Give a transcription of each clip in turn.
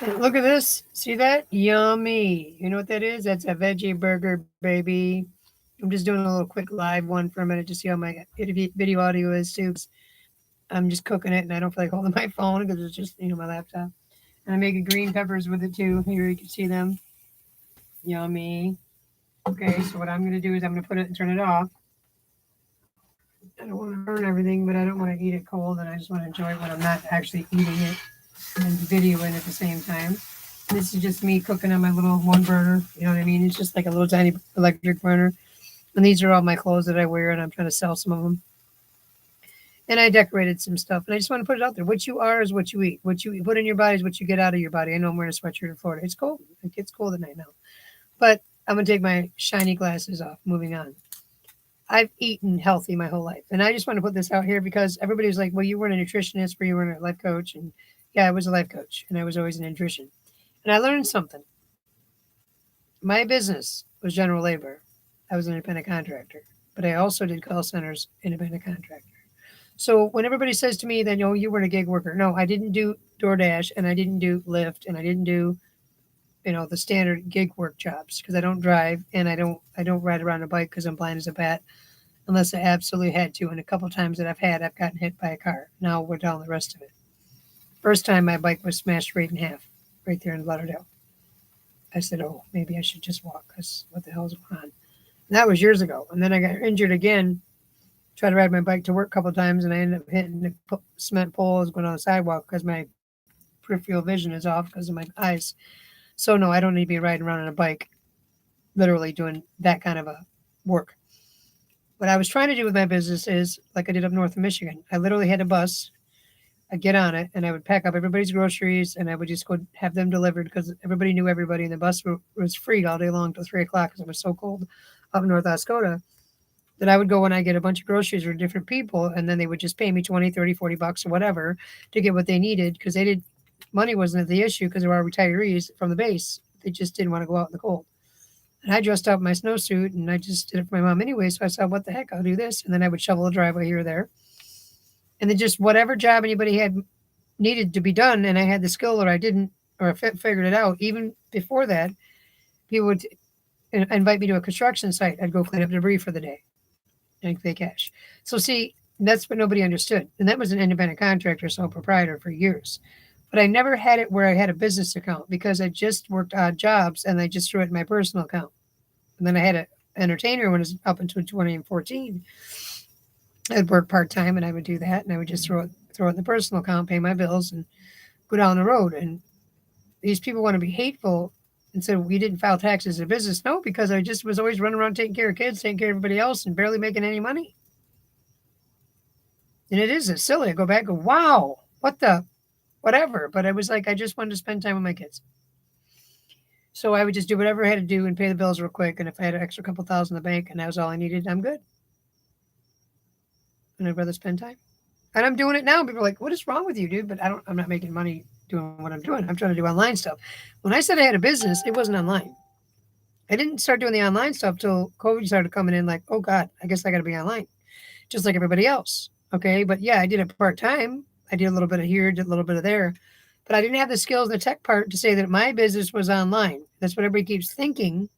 And look at this. See that? Yummy. You know what that is? That's a veggie burger, baby. I'm just doing a little quick live one for a minute to see how my video audio is too. 'Cause I'm just cooking it and I don't feel like holding my phone because it's just, my laptop. And I'm making green peppers with it too. Here you can see them. Yummy. Okay, so what I'm going to do is I'm going to put it and turn it off. I don't want to burn everything, but I don't want to eat it cold, and I just want to enjoy it when I'm not actually eating it and videoing at the same time. This is just me cooking on my little one burner. You know what I mean? It's just like a little tiny electric burner. And these are all my clothes that I wear, and I'm trying to sell some of them. And I decorated some stuff, and I just want to put it out there. What you are is what you eat. What you put in your body is what you get out of your body. I know I'm wearing a sweatshirt in Florida. It's cold. It gets cold at night now. But I'm going to take my shiny glasses off. Moving on. I've eaten healthy my whole life. And I just want to put this out here because everybody was like, well, you weren't a nutritionist, or you weren't a life coach. And yeah, I was a life coach, and I was always in nutrition. And I learned something. My business was general labor. I was an independent contractor, but I also did call centers, independent contractor. So when everybody says to me that, you weren't a gig worker, no, I didn't do DoorDash and I didn't do Lyft and I didn't do, the standard gig work jobs because I don't drive and I don't ride around a bike because I'm blind as a bat unless I absolutely had to. And a couple times that I've gotten hit by a car. Now we're down the rest of it. First time my bike was smashed right in half, right there in Lauderdale. I said, oh, maybe I should just walk because what the hell is going on? And that was years ago. And then I got injured again, tried to ride my bike to work a couple of times, and I ended up hitting the cement poles going on the sidewalk because my peripheral vision is off because of my eyes. So, no, I don't need to be riding around on a bike, literally doing that kind of a work. What I was trying to do with my business is like I did up north of Michigan. I literally had a bus. I'd get on it and I would pack up everybody's groceries and I would just go have them delivered because everybody knew everybody and the bus was free all day long till 3 o'clock because it was so cold up in North Oscoda that I would go and I get a bunch of groceries for different people and then they would just pay me 20, 30, 40 bucks or whatever to get what they needed because money wasn't the issue because they were all retirees from the base. They just didn't want to go out in the cold. And I dressed up in my snowsuit and I just did it for my mom anyway. So I said, what the heck, I'll do this. And then I would shovel the driveway here or there. And then just whatever job anybody had needed to be done, and I had the skill or I didn't, or figured it out. Even before that, people would invite me to a construction site. I'd go clean up debris for the day and pay cash. So see, that's what nobody understood. And that was an independent contractor, sole proprietor for years. But I never had it where I had a business account because I just worked odd jobs and I just threw it in my personal account. And then I had an entertainer when it was up until 2014. I'd work part time and I would do that and I would just throw it in the personal account, pay my bills, and go down the road. And these people want to be hateful and said we didn't file taxes as a business. No, because I just was always running around taking care of kids, taking care of everybody else, and barely making any money. And it is, it's silly. I go back and go, wow, what the whatever. But I was like, I just wanted to spend time with my kids. So I would just do whatever I had to do and pay the bills real quick. And if I had an extra couple thousand in the bank and that was all I needed, I'm good. And I'd rather spend time. And I'm doing it now. People are like, what is wrong with you, dude? But I'm not making money doing what I'm doing. I'm trying to do online stuff. When I said I had a business, it wasn't online. I didn't start doing the online stuff till COVID started coming in like, oh God, I guess I got to be online, just like everybody else. Okay. But yeah, I did it part time. I did a little bit of here, did a little bit of there. But I didn't have the skills and the tech part to say that my business was online. That's what everybody keeps thinking.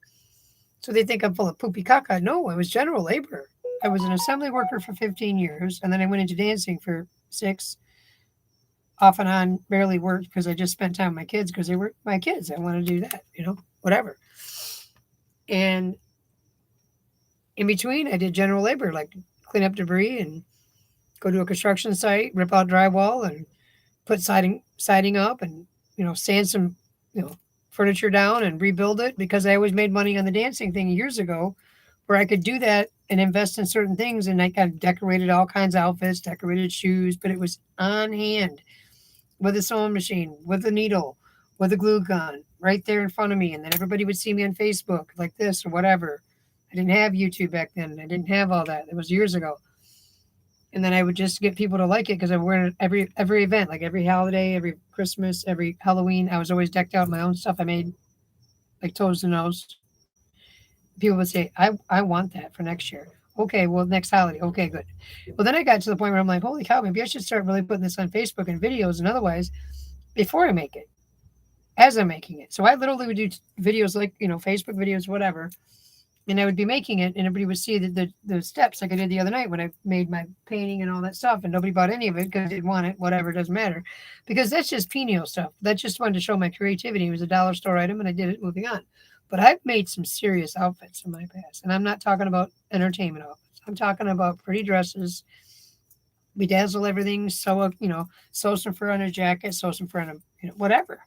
So they think I'm full of poopy caca. No, I was general labor. I was an assembly worker for 15 years, and then I went into dancing for 6, off and on, barely worked because I just spent time with my kids because they were my kids. I want to do that, whatever. And in between, I did general labor, like clean up debris and go to a construction site, rip out drywall and put siding up and, sand some, furniture down and rebuild it because I always made money on the dancing thing years ago where I could do that and invest in certain things. And I kind of decorated all kinds of outfits, decorated shoes, but it was on hand with a sewing machine, with a needle, with a glue gun right there in front of me. And then everybody would see me on Facebook like this or whatever. I didn't have YouTube back then. I didn't have all that. It was years ago. And then I would just get people to like it because I wear it every event, like every holiday, every Christmas, every Halloween. I was always decked out in my own stuff I made, like toes to nose. People would say, I want that for next year. Okay, well, next holiday. Okay, good. Well, then I got to the point where I'm like, holy cow, maybe I should start really putting this on Facebook and videos and otherwise before I make it. as I'm making it. So I literally would do videos like, Facebook videos, whatever. And I would be making it, and everybody would see the steps like I did the other night when I made my painting and all that stuff. And nobody bought any of it because they didn't want it, whatever, it doesn't matter. Because that's just pineal stuff. That's just wanted to show my creativity. It was a dollar store item, and I did it, moving on. But I've made some serious outfits in my past. And I'm not talking about entertainment outfits. I'm talking about pretty dresses, bedazzle everything, sew some fur on a jacket, sew some fur on whatever.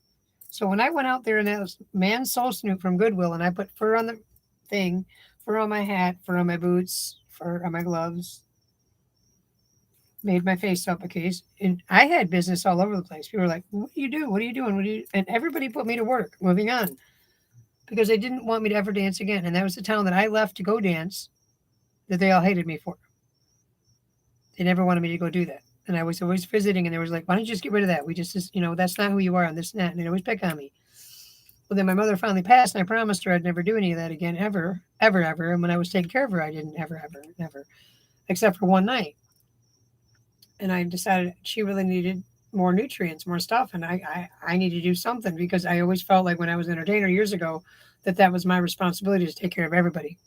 So when I went out there and that was man sew snoop from Goodwill, and I put fur on the thing, fur on my hat, fur on my boots, fur on my gloves, made my face up a case, and I had business all over the place. People were like, "What do you do? What are you doing? What do you?" And everybody put me to work. Moving on, because they didn't want me to ever dance again, and that was the town that I left to go dance, that they all hated me for. They never wanted me to go do that. And I was always visiting, and they was like, "Why don't you just get rid of that? We just that's not who you are, and this and that." And they always pick on me. Well, then my mother finally passed, and I promised her I'd never do any of that again, ever, ever, ever. And when I was taking care of her, I didn't ever, ever, never, except for one night. And I decided she really needed more nutrients, more stuff, and I need to do something, because I always felt like when I was an entertainer years ago that was my responsibility to take care of everybody.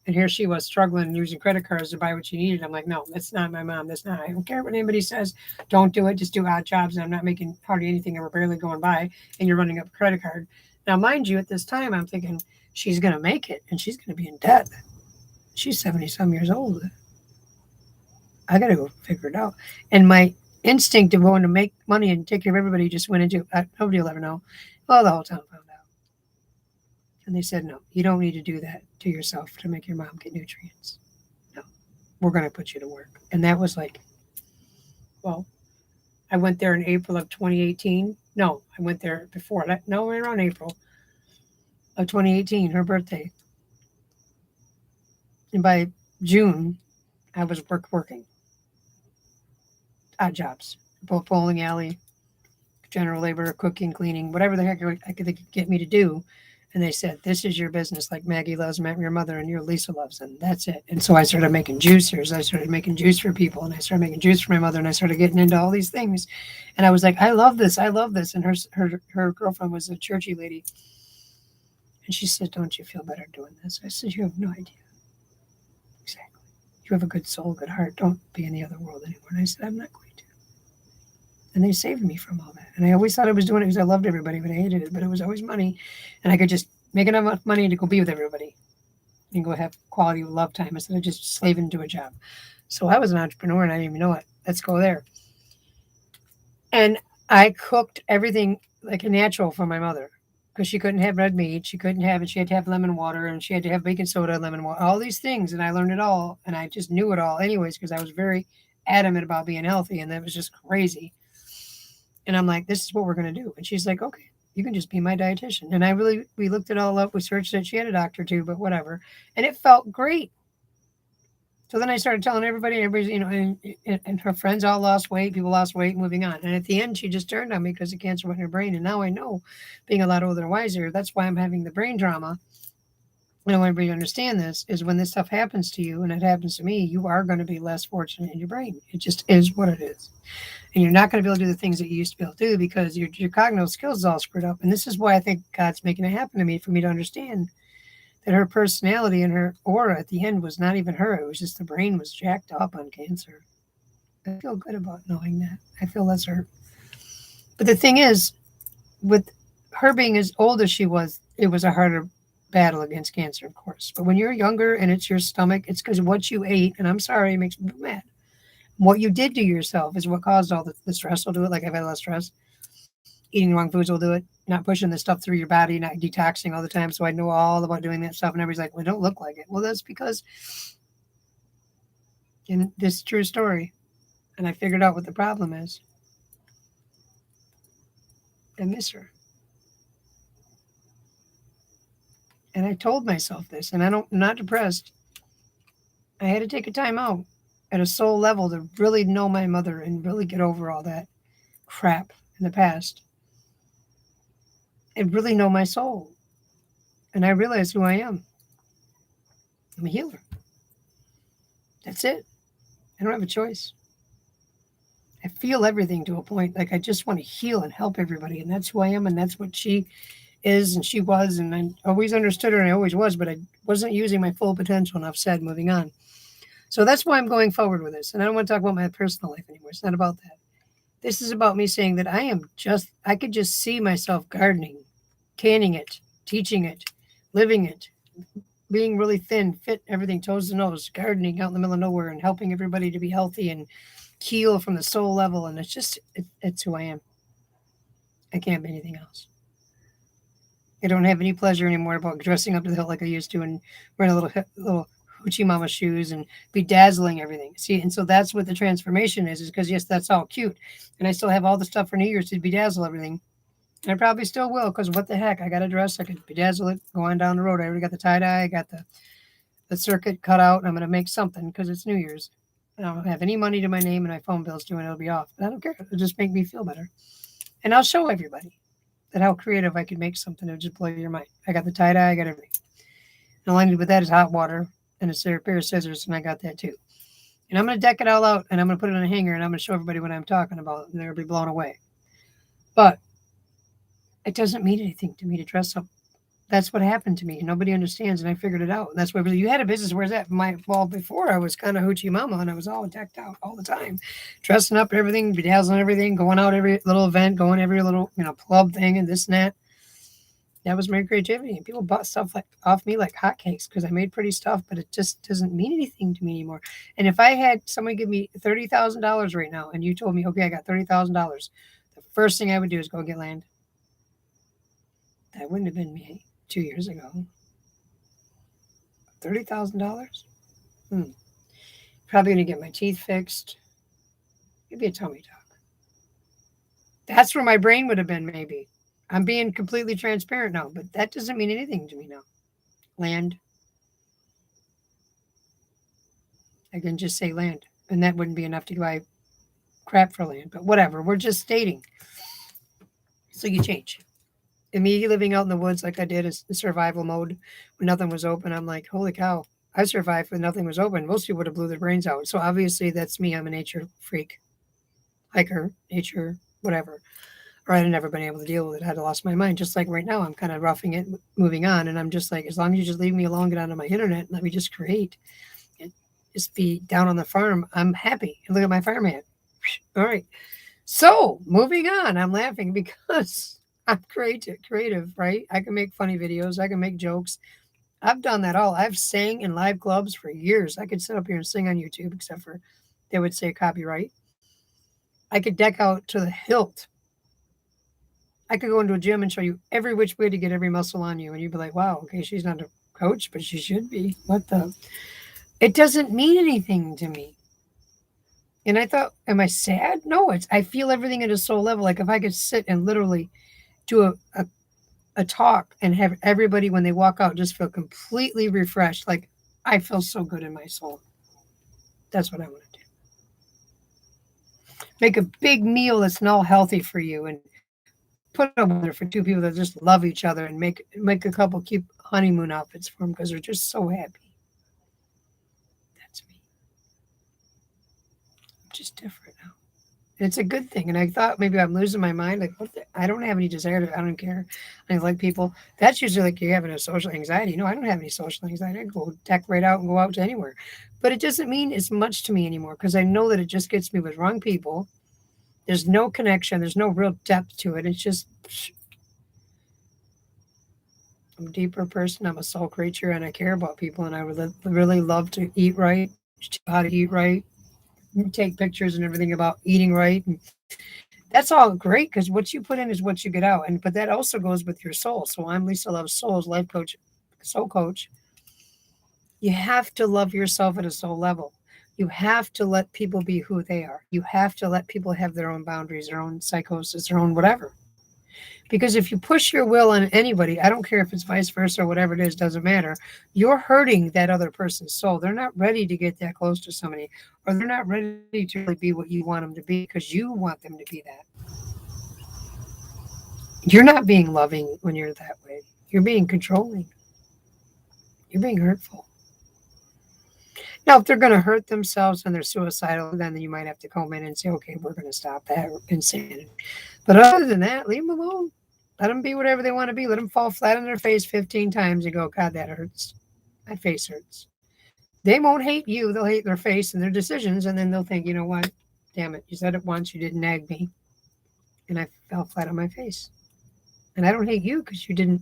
And here she was struggling using credit cards to buy what she needed. I'm like, no, that's not my mom. That's not. I don't care what anybody says. Don't do it. Just do odd jobs. And I'm not making hardly anything, and we're barely going by. And you're running up a credit card. Now, mind you, at this time, I'm thinking she's going to make it, and she's going to be in debt. She's 70-some years old. I got to go figure it out. And my instinct of wanting to make money and take care of everybody just went into nobody will ever know. Well, the whole town found out. And they said, no, you don't need to do that to yourself to make your mom get nutrients. No, we're going to put you to work. And that was like, well, I went there in April of 2018. No, I went there before that. No, around April of 2018, her birthday. And by June, I was working. Odd jobs, both bowling alley, general labor, cooking, cleaning, whatever the heck I could get me to do. And they said, this is your business, like Maggie loves your mother and your Lisa loves, and that's it. And so I started making juicers. I started making juice for people, and I started making juice for my mother, and I started getting into all these things. And I was like, I love this. I love this. And her girlfriend was a churchy lady. And she said, don't you feel better doing this? I said, you have no idea. Exactly. You have a good soul, good heart. Don't be in the other world anymore. And I said, I'm not going to. And they saved me from all that. And I always thought I was doing it because I loved everybody, but I hated it. But it was always money. And I could just make enough money to go be with everybody and go have quality love time instead of just slaving to a job. So I was an entrepreneur, and I didn't even know it. Let's go there. And I cooked everything like a natural for my mother, because she couldn't have red meat. She couldn't have it. She had to have lemon water, and she had to have baking soda, lemon water, all these things. And I learned it all. And I just knew it all anyways, because I was very adamant about being healthy. And that was just crazy. And I'm like, this is what we're going to do. And she's like, okay, you can just be my dietitian. And we looked it all up. We searched it. She had a doctor too, but whatever. And it felt great. So then I started telling everybody, and her friends all lost weight. People lost weight, moving on. And at the end, she just turned on me because the cancer went in her brain. And now I know, being a lot older and wiser, that's why I'm having the brain drama. And I want everybody to understand this, is when this stuff happens to you, and it happens to me, you are going to be less fortunate in your brain. It just is what it is. And you're not going to be able to do the things that you used to be able to do, because your cognitive skills is all screwed up. And this is why I think God's making it happen to me, for me to understand that her personality and her aura at the end was not even her. It was just the brain was jacked up on cancer. I feel good about knowing that. I feel less hurt. But the thing is, with her being as old as she was, it was a harder battle against cancer, of course. But when you're younger and it's your stomach, it's because of what you ate. And I'm sorry, it makes me mad. What you did to yourself is what caused all the stress. Will do it. Like, I've had a lot of stress. Eating the wrong foods will do it. Not pushing the stuff through your body, not detoxing all the time. So I know all about doing that stuff. And everybody's like, well, don't look like it. Well, that's because, and this is a true story, and I figured out what the problem is. I miss her. And I told myself this, and I'm not depressed. I had to take a time out at a soul level to really know my mother and really get over all that crap in the past. And really know my soul. And I realized who I am. I'm a healer. That's it. I don't have a choice. I feel everything to a point. Like I just want to heal and help everybody. And that's who I am. And that's what she is and she was. And I always understood her and I always was, but I wasn't using my full potential. Enough said, moving on. So that's why I'm going forward with this. And I don't want to talk about my personal life anymore. It's not about that. This is about me saying that I could just see myself gardening, canning it, teaching it, living it, being really thin, fit, everything, toes to nose, gardening out in the middle of nowhere and helping everybody to be healthy and heal from the soul level. And it's who I am. I can't be anything else. I don't have any pleasure anymore about dressing up to the hilt like I used to and wearing a little hoochie mama shoes and bedazzling everything. See, and so that's what the transformation is because yes, that's all cute. And I still have all the stuff for New Year's to bedazzle everything. And I probably still will because what the heck? I got a dress, I could bedazzle it, go on down the road. I already got the tie-dye, I got the circuit cut out, and I'm gonna make something because it's New Year's. I don't have any money to my name and my phone bill's due and it'll be off. But I don't care. It'll just make me feel better. And I'll show everybody that how creative I can make something that would just blow your mind. I got the tie-dye, I got everything. And all I need with that is hot water and a pair of scissors, and I got that too. And I'm going to deck it all out, and I'm going to put it on a hanger, and I'm going to show everybody what I'm talking about, and they'll be blown away. But it doesn't mean anything to me to dress up. That's what happened to me, and nobody understands, and I figured it out. And that's why you had a business. Where's that? Before I was kind of hoochie mama, and I was all decked out all the time, dressing up everything, bedazzling everything, going out every little event, going every little club thing, and this and that. That was my creativity. And people bought stuff like off me like hotcakes because I made pretty stuff, but it just doesn't mean anything to me anymore. And if I had someone give me $30,000 right now and you told me, okay, I got $30,000, the first thing I would do is go get land. That wouldn't have been me 2 years ago. $30,000? Probably going to get my teeth fixed. Maybe a tummy tuck. That's where my brain would have been, maybe. I'm being completely transparent now, but that doesn't mean anything to me now. Land. I can just say land, and that wouldn't be enough to buy crap for land, but whatever. We're just stating. So you change. And me living out in the woods like I did is survival mode when nothing was open. I'm like, holy cow, I survived when nothing was open. Most people would have blew their brains out. So obviously that's me. I'm a nature freak, hiker, nature, whatever. Or I'd have never been able to deal with it. I'd have lost my mind. Just like right now, I'm kind of roughing it, moving on. And I'm just like, as long as you just leave me alone, get onto my internet, and let me just create and just be down on the farm, I'm happy. And look at my farm hat. All right. So moving on, I'm laughing because I'm creative, right? I can make funny videos. I can make jokes. I've done that all. I've sang in live clubs for years. I could sit up here and sing on YouTube, except for they would say copyright. I could deck out to the hilt. I could go into a gym and show you every which way to get every muscle on you. And you'd be like, wow, okay, she's not a coach, but she should be. What the? It doesn't mean anything to me. And I thought, am I sad? No, I feel everything at a soul level. Like if I could sit and literally do a talk and have everybody, when they walk out, just feel completely refreshed. Like I feel so good in my soul. That's what I want to do. Make a big meal that's all healthy for you and put up with it for two people that just love each other and make a couple keep honeymoon outfits for them because they're just so happy. That's me. I'm just different now. And it's a good thing. And I thought maybe I'm losing my mind. Like, I don't have any desire to, I don't care. I like people. That's usually like you're having a social anxiety. No, I don't have any social anxiety. I can go deck right out and go out to anywhere. But it doesn't mean as much to me anymore because I know that it just gets me with wrong people. There's no connection. There's no real depth to it. It's just, I'm a deeper person. I'm a soul creature and I care about people. And I really love to eat right, how to eat right, take pictures and everything about eating right. And that's all great because what you put in is what you get out. But that also goes with your soul. So I'm Lisa Loves Souls, life coach, soul coach. You have to love yourself at a soul level. You have to let people be who they are. You have to let people have their own boundaries, their own psychosis, their own whatever. Because if you push your will on anybody, I don't care if it's vice versa or whatever it is, doesn't matter. You're hurting that other person's soul. They're not ready to get that close to somebody, or they're not ready to really be what you want them to be because you want them to be that. You're not being loving when you're that way. You're being controlling. You're being hurtful. Now, if they're going to hurt themselves and they're suicidal, then you might have to come in and say, okay, we're going to stop that insanity. But other than that, leave them alone. Let them be whatever they want to be. Let them fall flat on their face 15 times and go, God, that hurts. My face hurts. They won't hate you. They'll hate their face and their decisions. And then they'll think, you know what? Damn it. You said it once. You didn't nag me. And I fell flat on my face. And I don't hate you because you didn't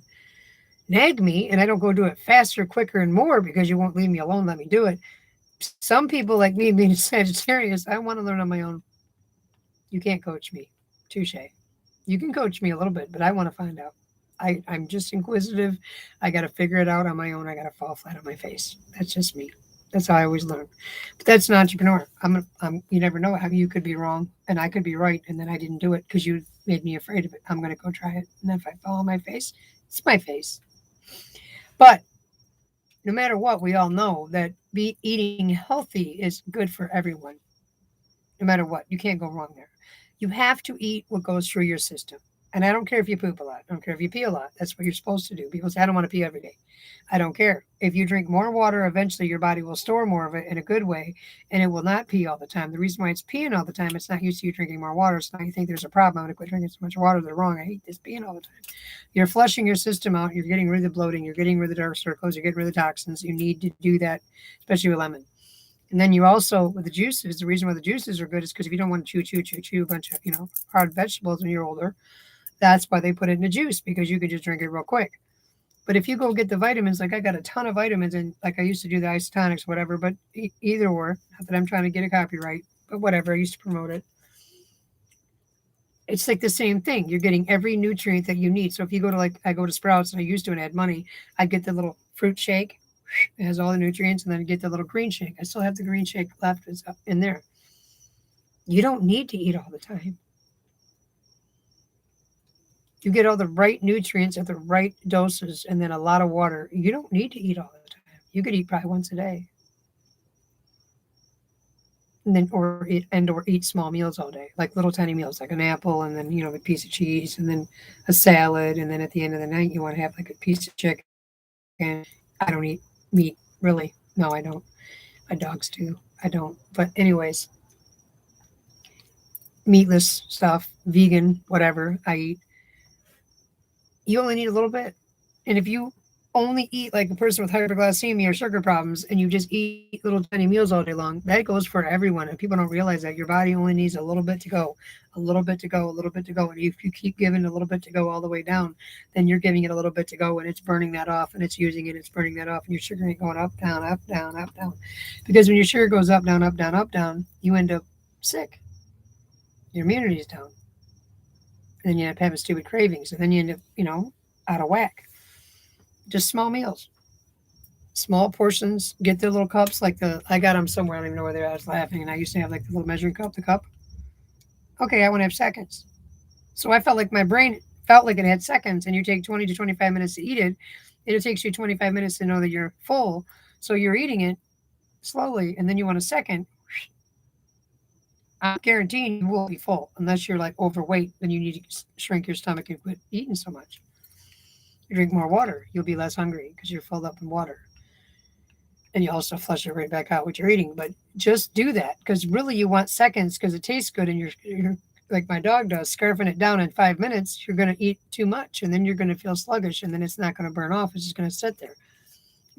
nag me. And I don't go do it faster, quicker, and more because you won't leave me alone. Let me do it. Some people like me being a Sagittarius, I want to learn on my own. You can't coach me. Touche. You can coach me a little bit, but I want to find out. I'm just inquisitive. I got to figure it out on my own. I got to fall flat on my face. That's just me. That's how I always learn. But that's an entrepreneur. You never know how you could be wrong and I could be right. And then I didn't do it because you made me afraid of it. I'm going to go try it. And if I fall on my face, it's my face. But no matter what, we all know that eating healthy is good for everyone. No matter what, you can't go wrong there. You have to eat what goes through your system. And I don't care if you poop a lot. I don't care if you pee a lot. That's what you're supposed to do. People say, I don't want to pee every day. I don't care. If you drink more water, eventually your body will store more of it in a good way, and it will not pee all the time. The reason why it's peeing all the time, it's not used to you drinking more water. So now you think there's a problem. I'm going to quit drinking so much water. They're wrong. I hate this peeing all the time. You're flushing your system out. You're getting rid of the bloating. You're getting rid of the dark circles. You're getting rid of the toxins. You need to do that, especially with lemon. And then you also, with the juices, the reason why the juices are good is because if you don't want to chew a bunch of, hard vegetables when you're older, that's why they put it in a juice, because you can just drink it real quick. But if you go get the vitamins, like I got a ton of vitamins, and like I used to do the isotonics, whatever, but either or, not that I'm trying to get a copyright, but whatever, I used to promote it. It's like the same thing. You're getting every nutrient that you need. So if you go to I go to Sprouts, and I used to and I had money, I'd get the little fruit shake. It has all the nutrients, and then I get the little green shake. I still have the green shake left in there. You don't need to eat all the time. You get all the right nutrients at the right doses and then a lot of water. You don't need to eat all the time. You could eat probably once a day. And then or eat small meals all day, like little tiny meals, like an apple and then a piece of cheese and then a salad, and then at the end of the night you want to have like a piece of chicken. I don't eat meat, really. No, I don't. My dogs do. I don't. But anyways, meatless stuff, vegan, whatever I eat. You only need a little bit. And if you only eat like a person with hyperglycemia or sugar problems and you just eat little tiny meals all day long, that goes for everyone. And people don't realize that your body only needs a little bit to go, a little bit to go, a little bit to go. And if you keep giving a little bit to go all the way down, then you're giving it a little bit to go and it's burning that off and it's using it, it's burning that off, and your sugar ain't going up, down, up, down, up, down. Because when your sugar goes up, down, up, down, up, down, you end up sick. Your immunity is down. And then you end up having stupid cravings. And then you end up, out of whack. Just small meals, small portions. Get the little cups, I got them somewhere. I don't even know where they're at. I was laughing, and I used to have like the little measuring cup, the cup. Okay, I want to have seconds. So I felt like my brain felt like it had seconds, and you take 20 to 25 minutes to eat it. It takes you 25 minutes to know that you're full. So you're eating it slowly, and then you want a second. I'm guaranteeing you will be full unless you're like overweight. Then you need to shrink your stomach and quit eating so much. You drink more water, you'll be less hungry because you're filled up in water. And you also flush it right back out what you're eating. But just do that, because really you want seconds because it tastes good, and you're like my dog does, scarfing it down in 5 minutes. You're going to eat too much, and then you're going to feel sluggish, and then it's not going to burn off. It's just going to sit there.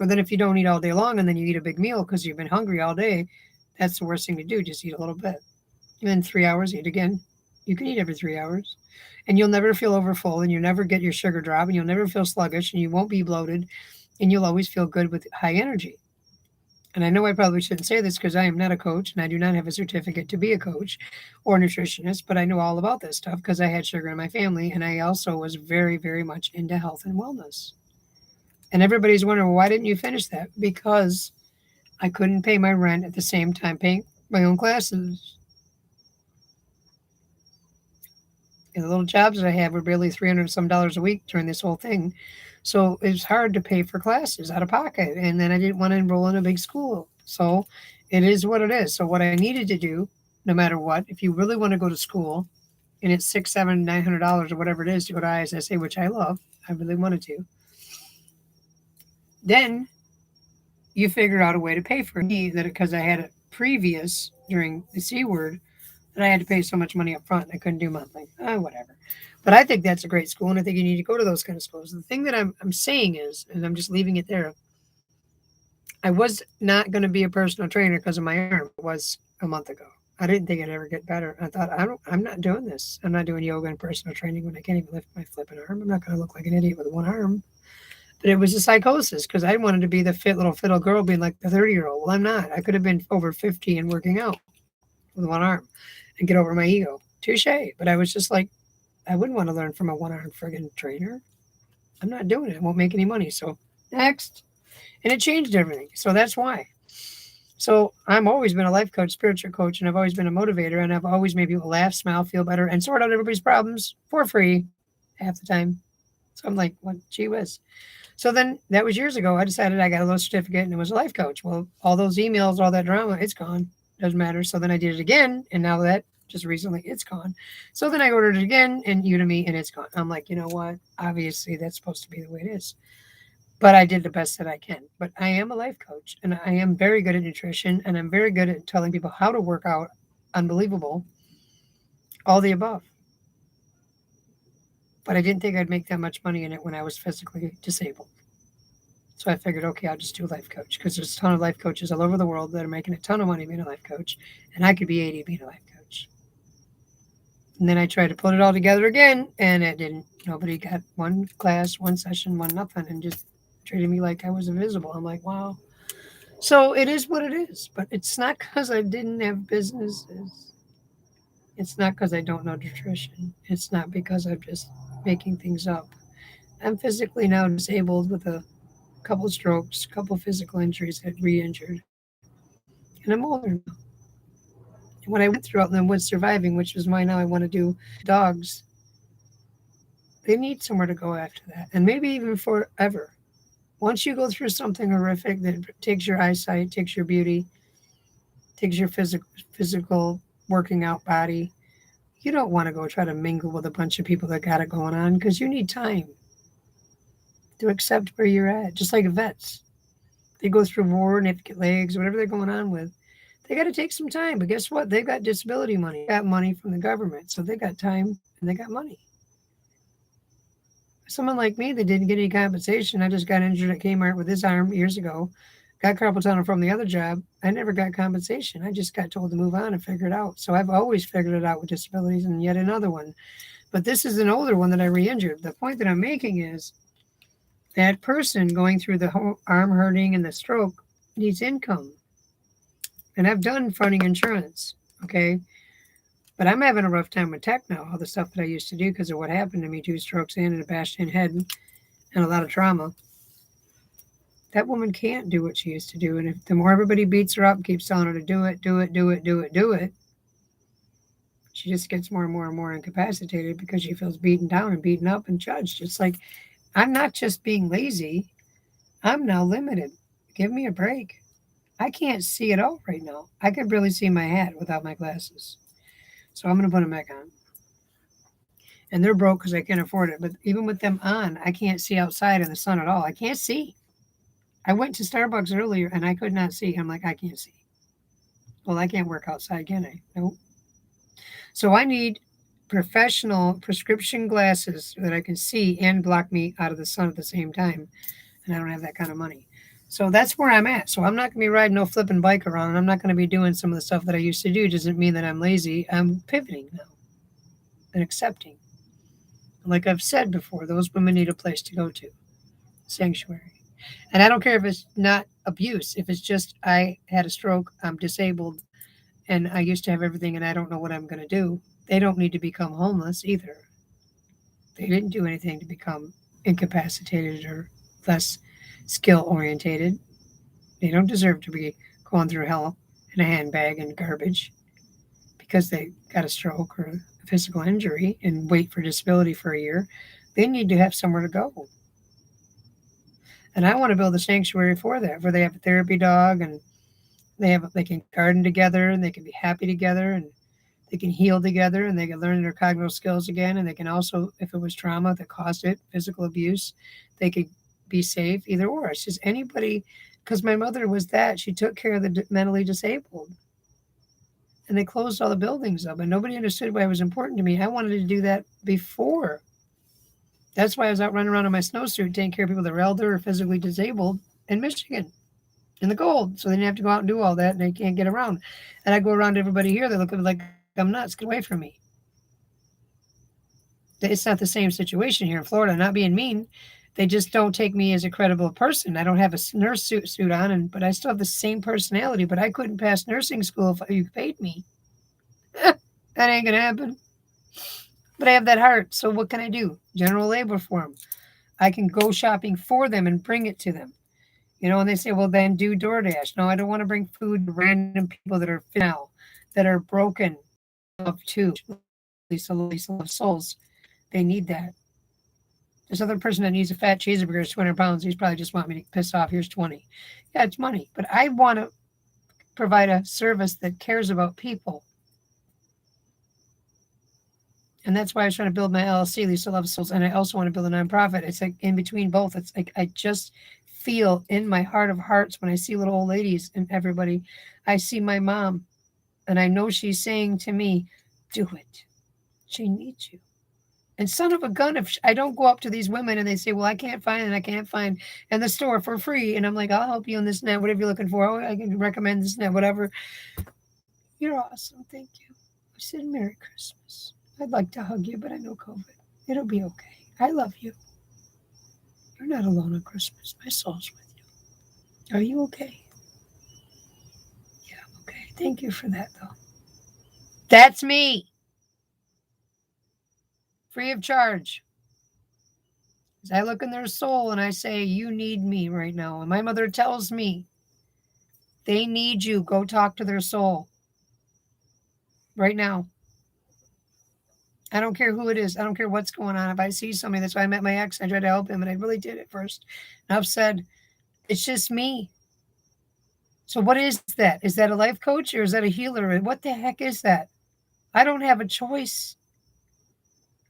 Or then if you don't eat all day long and then you eat a big meal because you've been hungry all day, that's the worst thing to do. Just eat a little bit. And then 3 hours, eat again. You can eat every 3 hours. And you'll never feel overfull, and you'll never get your sugar drop, and you'll never feel sluggish, and you won't be bloated, and you'll always feel good with high energy. And I know I probably shouldn't say this because I am not a coach, and I do not have a certificate to be a coach or nutritionist, but I know all about this stuff because I had sugar in my family, and I also was very, very much into health and wellness. And everybody's wondering, well, why didn't you finish that? Because I couldn't pay my rent at the same time paying my own classes. And the little jobs that I had were barely $300 some a week during this whole thing. So it was hard to pay for classes out of pocket. And then I didn't want to enroll in a big school. So it is what it is. So what I needed to do, no matter what, if you really want to go to school and it's $600, $700, $900 or whatever it is to go to ISSA, which I love, I really wanted to, then you figure out a way to pay for me that because I had it previous during the C word that I had to pay so much money up front. I couldn't do monthly. Whatever. But I think that's a great school, and I think you need to go to those kind of schools. The thing that I'm saying is, and I'm just leaving it there, I was not going to be a personal trainer because of my arm. It was a month ago. I didn't think I'd ever get better. I thought I'm not doing this. I'm not doing yoga and personal training when I can't even lift my flipping arm. I'm not going to look like an idiot with one arm. But it was a psychosis because I wanted to be the fit little fiddle girl being like the 30-year-old. Well, I'm not. I could have been over 50 and working out with one arm and get over my ego. Touche. But I was just like, I wouldn't want to learn from a one-armed friggin' trainer. I'm not doing it. It won't make any money. So next. And it changed everything. So that's why. So I've always been a life coach, spiritual coach, and I've always been a motivator, and I've always made people laugh, smile, feel better, and sort out everybody's problems for free half the time. So I'm like, what? Gee whiz. So then that was years ago. I decided I got a little certificate and it was a life coach. Well, all those emails, all that drama, it's gone. Doesn't matter. So then I did it again. And now that just recently it's gone. So then I ordered it again in Udemy and it's gone. I'm like, you know what? Obviously that's supposed to be the way it is. But I did the best that I can. But I am a life coach and I am very good at nutrition and I'm very good at telling people how to work out. Unbelievable. All the above. But I didn't think I'd make that much money in it when I was physically disabled. So I figured, okay, I'll just do a life coach because there's a ton of life coaches all over the world that are making a ton of money being a life coach. And I could be 80 being a life coach. And then I tried to put it all together again and it didn't. Nobody got one class, one session, one nothing, and just treated me like I was invisible. I'm like, wow. So it is what it is. But it's not because I didn't have businesses. It's not because I don't know nutrition. It's not because I'm just making things up. I'm physically now disabled with a couple strokes, a couple physical injuries, got re-injured. And I'm older now. And what I went through out in the woods surviving, which was why now I want to do dogs, they need somewhere to go after that. And maybe even forever. Once you go through something horrific that takes your eyesight, takes your beauty, takes your physical working out body, you don't want to go try to mingle with a bunch of people that got it going on because you need time to accept where you're at. Just like vets. They go through war and they have to get legs, whatever they're going on with. They got to take some time. But guess what? They've got disability money. They got money from the government. So they got time and they got money. Someone like me that didn't get any compensation, I just got injured at Kmart with his arm years ago, got carpal tunnel from the other job. I never got compensation. I just got told to move on and figure it out. So I've always figured it out with disabilities and yet another one. But this is an older one that I re-injured. The point that I'm making is that person going through the whole arm hurting and the stroke needs income. And I've done fronting insurance, okay? But I'm having a rough time with tech now, all the stuff that I used to do because of what happened to me, 2 strokes in and a bashed in head and a lot of trauma. That woman can't do what she used to do. And if the more everybody beats her up, keeps telling her to do it, she just gets more and more and more incapacitated because she feels beaten down and beaten up and judged. It's like, I'm not just being lazy. I'm now limited. Give me a break. I can't see at all right now. I could barely see my hat without my glasses. So I'm going to put them back on. And they're broke because I can't afford it. But even with them on, I can't see outside in the sun at all. I can't see. I went to Starbucks earlier and I could not see. I'm like, I can't see. Well, I can't work outside, can I? Nope. So I need professional prescription glasses that I can see and block me out of the sun at the same time. And I don't have that kind of money. So that's where I'm at. So I'm not going to be riding no flipping bike around. I'm not going to be doing some of the stuff that I used to do. It doesn't mean that I'm lazy. I'm pivoting now and accepting. Like I've said before, those women need a place to go to. Sanctuary. And I don't care if it's not abuse. If it's just I had a stroke, I'm disabled, and I used to have everything and I don't know what I'm going to do. They don't need to become homeless either. They didn't do anything to become incapacitated or less skill orientated. They don't deserve to be going through hell in a handbag and garbage because they got a stroke or a physical injury and wait for disability for a year. They need to have somewhere to go. And I want to build a sanctuary for that, where they have a therapy dog and they can garden together and they can be happy together and they can heal together and they can learn their cognitive skills again. And they can also, if it was trauma that caused it, physical abuse, they could be safe, either or. It's just anybody because my mother was that. She took care of the mentally disabled. And they closed all the buildings up, and nobody understood why it was important to me. I wanted to do that before. That's why I was out running around in my snowsuit taking care of people that were elder or physically disabled in Michigan in the cold. So they didn't have to go out and do all that, and they can't get around. And I go around to everybody here. They look at me like I'm nuts. Get away from me. It's not the same situation here in Florida. Not being mean, they just don't take me as a credible person. I don't have a nurse suit on, but I still have the same personality. But I couldn't pass nursing school if you paid me. That ain't gonna happen. But I have that heart. So what can I do? General labor for them. I can go shopping for them and bring it to them. And they say, well, then do DoorDash. No, I don't want to bring food to random people that are now, that are broken of too. Lisa love souls. They need that. This other person that needs a fat cheeseburger is 200 pounds. He's probably just want me to piss off. Here's 20. Yeah, it's money. But I want to provide a service that cares about people. And that's why I was trying to build my LLC, Lisa Love Souls. And I also want to build a nonprofit. It's like in between both. It's like I just feel in my heart of hearts when I see little old ladies and everybody. I see my mom, and I know she's saying to me, do it. She needs you. And son of a gun, if I don't go up to these women and they say, well, I can't find in the store for free. And I'm like, I'll help you on this net, whatever you're looking for. Oh, I can recommend this net, whatever. You're awesome. Thank you. I said, Merry Christmas. I'd like to hug you, but I know COVID. It'll be okay. I love you. You're not alone on Christmas. My soul's with you. Are you okay? Yeah, I'm okay. Thank you for that, though. That's me. Free of charge. As I look in their soul and I say, you need me right now. And my mother tells me, they need you. Go talk to their soul. Right now. I don't care who it is. I don't care what's going on. If I see somebody, that's why I met my ex. I tried to help him, and I really did at first. And I've said, it's just me. So what is that? Is that a life coach or is that a healer? What the heck is that? I don't have a choice.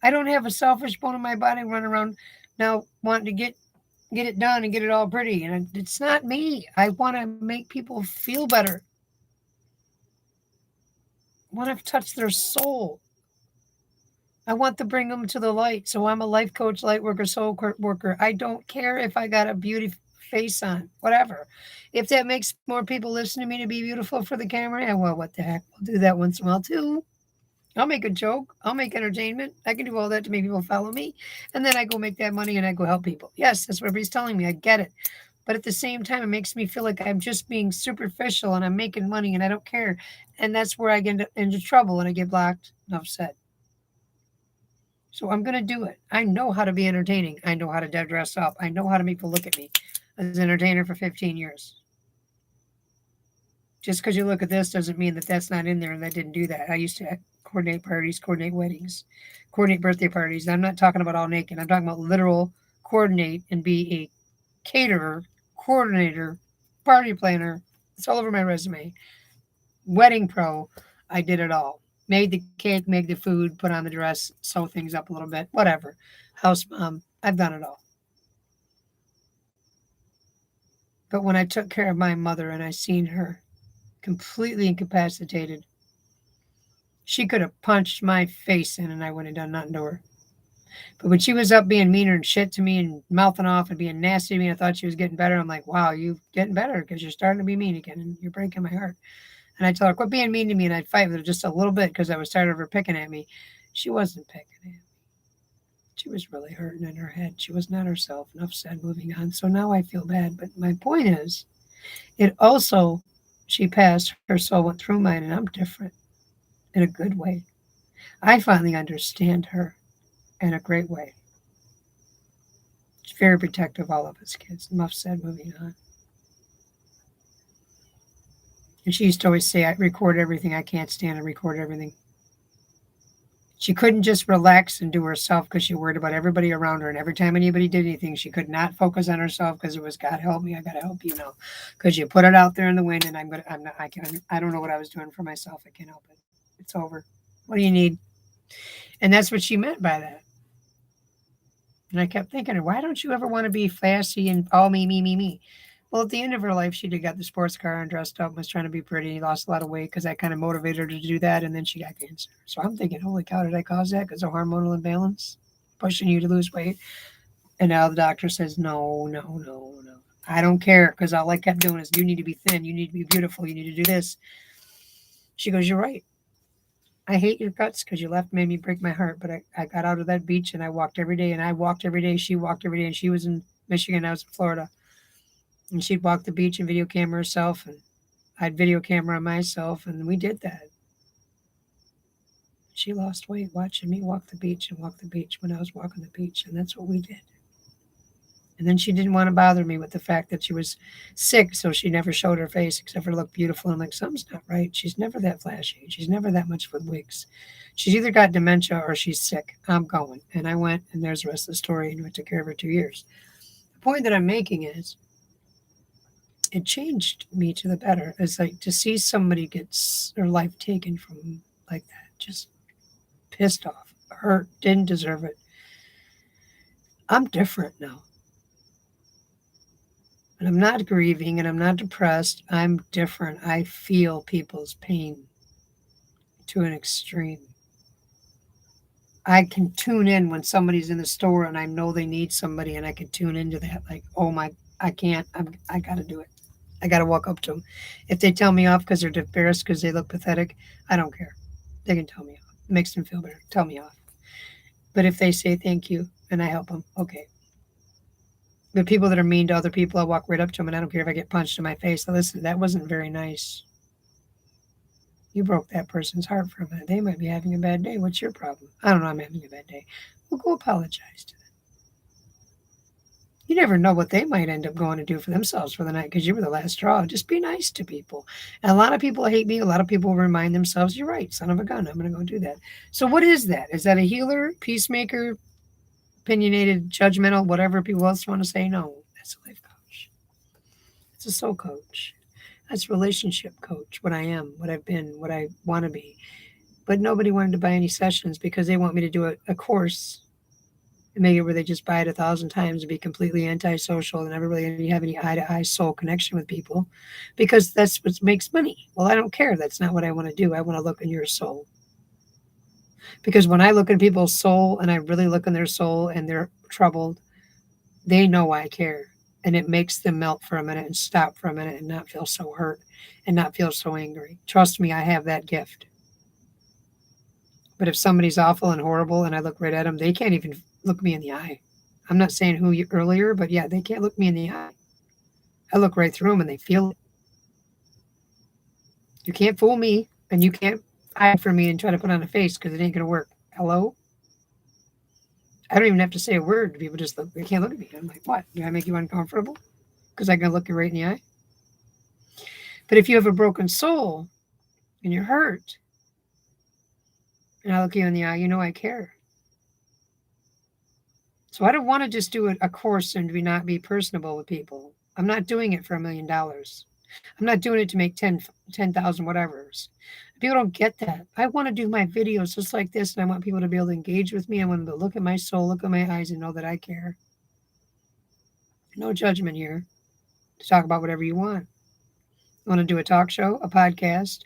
I don't have a selfish bone in my body running around now wanting to get it done and get it all pretty. And it's not me. I want to make people feel better. I want to touch their soul. I want to bring them to the light. So I'm a life coach, light worker, soul worker. I don't care if I got a beauty face on, whatever. If that makes more people listen to me to be beautiful for the camera, yeah, well, what the heck? We'll do that once in a while too. I'll make a joke. I'll make entertainment. I can do all that to make people follow me. And then I go make that money and I go help people. Yes, that's what everybody's telling me. I get it. But at the same time, it makes me feel like I'm just being superficial and I'm making money and I don't care. And that's where I get into trouble and I get blocked. Enough said. So I'm going to do it. I know how to be entertaining. I know how to dress up. I know how to make people look at me. I was an entertainer for 15 years. Just because you look at this doesn't mean that that's not in there and I didn't do that. I used to coordinate parties, coordinate weddings, coordinate birthday parties. I'm not talking about all naked. I'm talking about literal coordinate and be a caterer, coordinator, party planner. It's all over my resume. Wedding pro. I did it all. Made the cake, made the food, put on the dress, sew things up a little bit, whatever. House mom. I've done it all. But when I took care of my mother and I seen her completely incapacitated, she could have punched my face in and I wouldn't have done nothing to her. But when she was up being meaner and shit to me and mouthing off and being nasty to me, I thought she was getting better. I'm like, wow, you're getting better because you're starting to be mean again and you're breaking my heart. And I tell her, quit being mean to me. And I'd fight with her just a little bit because I was tired of her picking at me. She wasn't picking at me. She was really hurting in her head. She was not herself. Enough said, moving on. So now I feel bad. But my point is, it also, she passed, her soul went through mine, and I'm different in a good way. I finally understand her in a great way. She's very protective of all of us kids. Enough said, moving on. And she used to always say, I record everything. I can't stand to record everything. She couldn't just relax and do herself because she worried about everybody around her. And every time anybody did anything, she could not focus on herself because it was, God help me, I got to help you now. Because you put it out there in the wind and I don't know what I was doing for myself. I can't help it. It's over. What do you need? And that's what she meant by that. And I kept thinking, why don't you ever want to be flashy and all me? Well, at the end of her life, she did got the sports car and dressed up, was trying to be pretty, lost a lot of weight because that kind of motivated her to do that, and then she got cancer. So I'm thinking, holy cow, did I cause that because of hormonal imbalance, pushing you to lose weight? And now the doctor says, no, no, no, no. I don't care because all I kept doing is, you need to be thin, you need to be beautiful, you need to do this. She goes, you're right. I hate your guts because you left made me break my heart. But I got out of that beach and I walked every day, and I walked every day. She walked every day, and she was in Michigan. I was in Florida. And she'd walk the beach and video camera herself, and I'd video camera myself, and we did that. She lost weight watching me walk the beach and walk the beach when I was walking the beach, and that's what we did. And then she didn't want to bother me with the fact that she was sick, so she never showed her face except for look beautiful. I'm like, something's not right. She's never that flashy. She's never that much with wigs. She's either got dementia or she's sick. I'm going. And I went, and there's the rest of the story, and we took care of her 2 years. The point that I'm making is, it changed me to the better. It's like to see somebody get their life taken from like that, just pissed off, hurt, didn't deserve it. I'm different now. And I'm not grieving and I'm not depressed. I'm different. I feel people's pain to an extreme. I can tune in when somebody's in the store and I know they need somebody, and I can tune into that. Like, oh my, I can't, I got to do it. I got to walk up to them. If they tell me off because they're embarrassed because they look pathetic, I don't care. They can tell me off. It makes them feel better. Tell me off. But if they say thank you and I help them, okay. The people that are mean to other people, I walk right up to them and I don't care if I get punched in my face. Listen, that wasn't very nice. You broke that person's heart for a minute. They might be having a bad day. What's your problem? I don't know. I'm having a bad day. Well, go apologize to them. You never know what they might end up going to do for themselves for the night because you were the last straw. Just be nice to people. And a lot of people hate me. A lot of people remind themselves, you're right, son of a gun. I'm going to go do that. So what is that? Is that a healer, peacemaker, opinionated, judgmental, whatever people else want to say? No, that's a life coach. It's a soul coach. That's a relationship coach, what I am, what I've been, what I want to be. But nobody wanted to buy any sessions because they want me to do a course and make it where they just buy it 1,000 times and be completely antisocial and never really have any eye-to-eye soul connection with people because that's what makes money. Well, I don't care. That's not what I want to do. I want to look in your soul. Because when I look in people's soul and I really look in their soul and they're troubled, they know I care. And it makes them melt for a minute and stop for a minute and not feel so hurt and not feel so angry. Trust me, I have that gift. But if somebody's awful and horrible and I look right at them, they can't even look me in the eye. I'm not saying who you earlier, but yeah, they can't look me in the eye. I look right through them and they feel it. You can't fool me and you can't hide from me and try to put on a face because it ain't going to work. Hello? I don't even have to say a word. People just look, they can't look at me. I'm like, what? Do I make you uncomfortable? Because I can look you right in the eye? But if you have a broken soul and you're hurt, and I look you in the eye, you know I care. So I don't want to just do a course and not be personable with people. I'm not doing it for $1 million. I'm not doing it to make 10,000 whatevers. People don't get that. I want to do my videos just like this, and I want people to be able to engage with me. I want them to look at my soul, look at my eyes, and know that I care. No judgment here. To talk about whatever you want. I want to do a talk show, a podcast.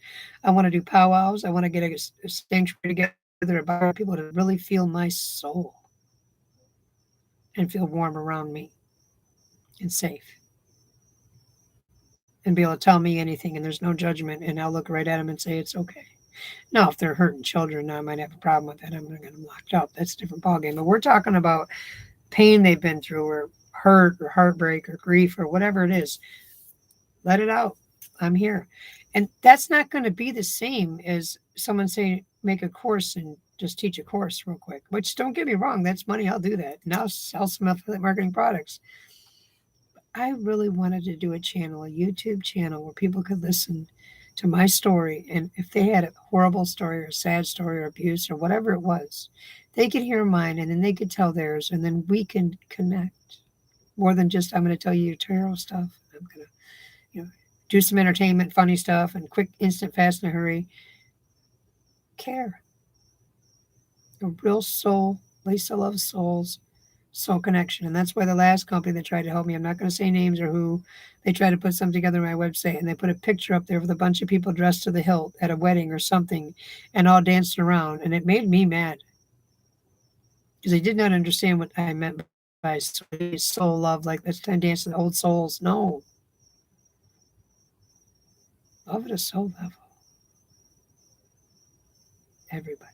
I want to do powwows. I want to get a sanctuary together about people to really feel my soul and feel warm around me and safe and be able to tell me anything, and there's no judgment, and I'll look right at them and say it's okay. Now, if they're hurting children, I might have a problem with that. I'm going to get them locked up. That's a different ballgame. But we're talking about pain they've been through, or hurt, or heartbreak, or grief, or whatever it is. Let it out. I'm here. And that's not going to be the same as someone saying, make a course and just teach a course real quick, which don't get me wrong. That's money. I'll do that. And I'll sell some affiliate marketing products. I really wanted to do a channel, a YouTube channel where people could listen to my story. And if they had a horrible story or a sad story or abuse or whatever it was, they could hear mine and then they could tell theirs. And then we can connect more than just, I'm going to tell you tarot stuff. I'm going to, do some entertainment, funny stuff, and quick, instant, fast, in a hurry. Care. A real soul. Lisa loves souls. soul connection. And that's why the last company that tried to help me, I'm not going to say names or who, they tried to put something together on my website and they put a picture up there with a bunch of people dressed to the hilt at a wedding or something and all dancing around. And it made me mad because they did not understand what I meant by soul love. Like, let's dance to the old souls. No, love at a soul level. Everybody.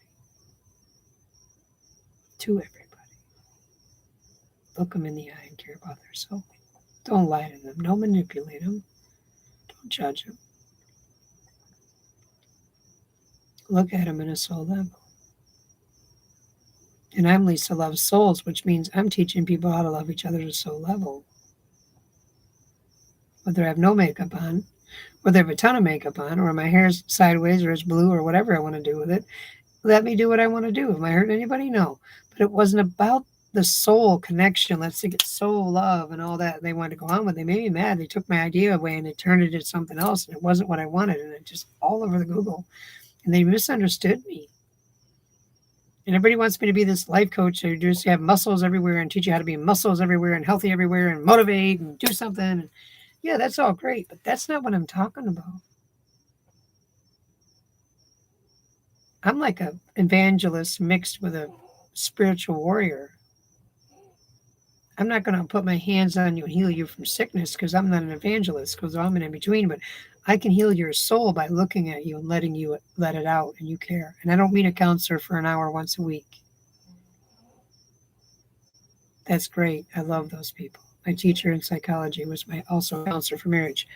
To everybody. Look them in the eye and care about their soul. Don't lie to them. Don't manipulate them. Don't judge them. Look at them in a soul level. And I'm Lisa Loves Souls, which means I'm teaching people how to love each other at a soul level. Whether I have no makeup on, whether I have a ton of makeup on, or my hair's sideways or it's blue or whatever I want to do with it, let me do what I want to do. Am I hurting anybody? No. But it wasn't about the soul connection. Let's think it's soul love and all that they wanted to go on with. They made me mad. They took my idea away and they turned it into something else. And it wasn't what I wanted. And it just all over the Google. And they misunderstood me. And everybody wants me to be this life coach who just have muscles everywhere and teach you how to be muscles everywhere and healthy everywhere and motivate and do something. And yeah, that's all great. But that's not what I'm talking about. I'm like an evangelist mixed with a spiritual warrior. I'm not going to put my hands on you and heal you from sickness because I'm not an evangelist because I'm in between, but I can heal your soul by looking at you and letting you let it out and you care. And I don't mean a counselor for an hour once a week. That's great. I love those people. My teacher in psychology was also a counselor for marriage.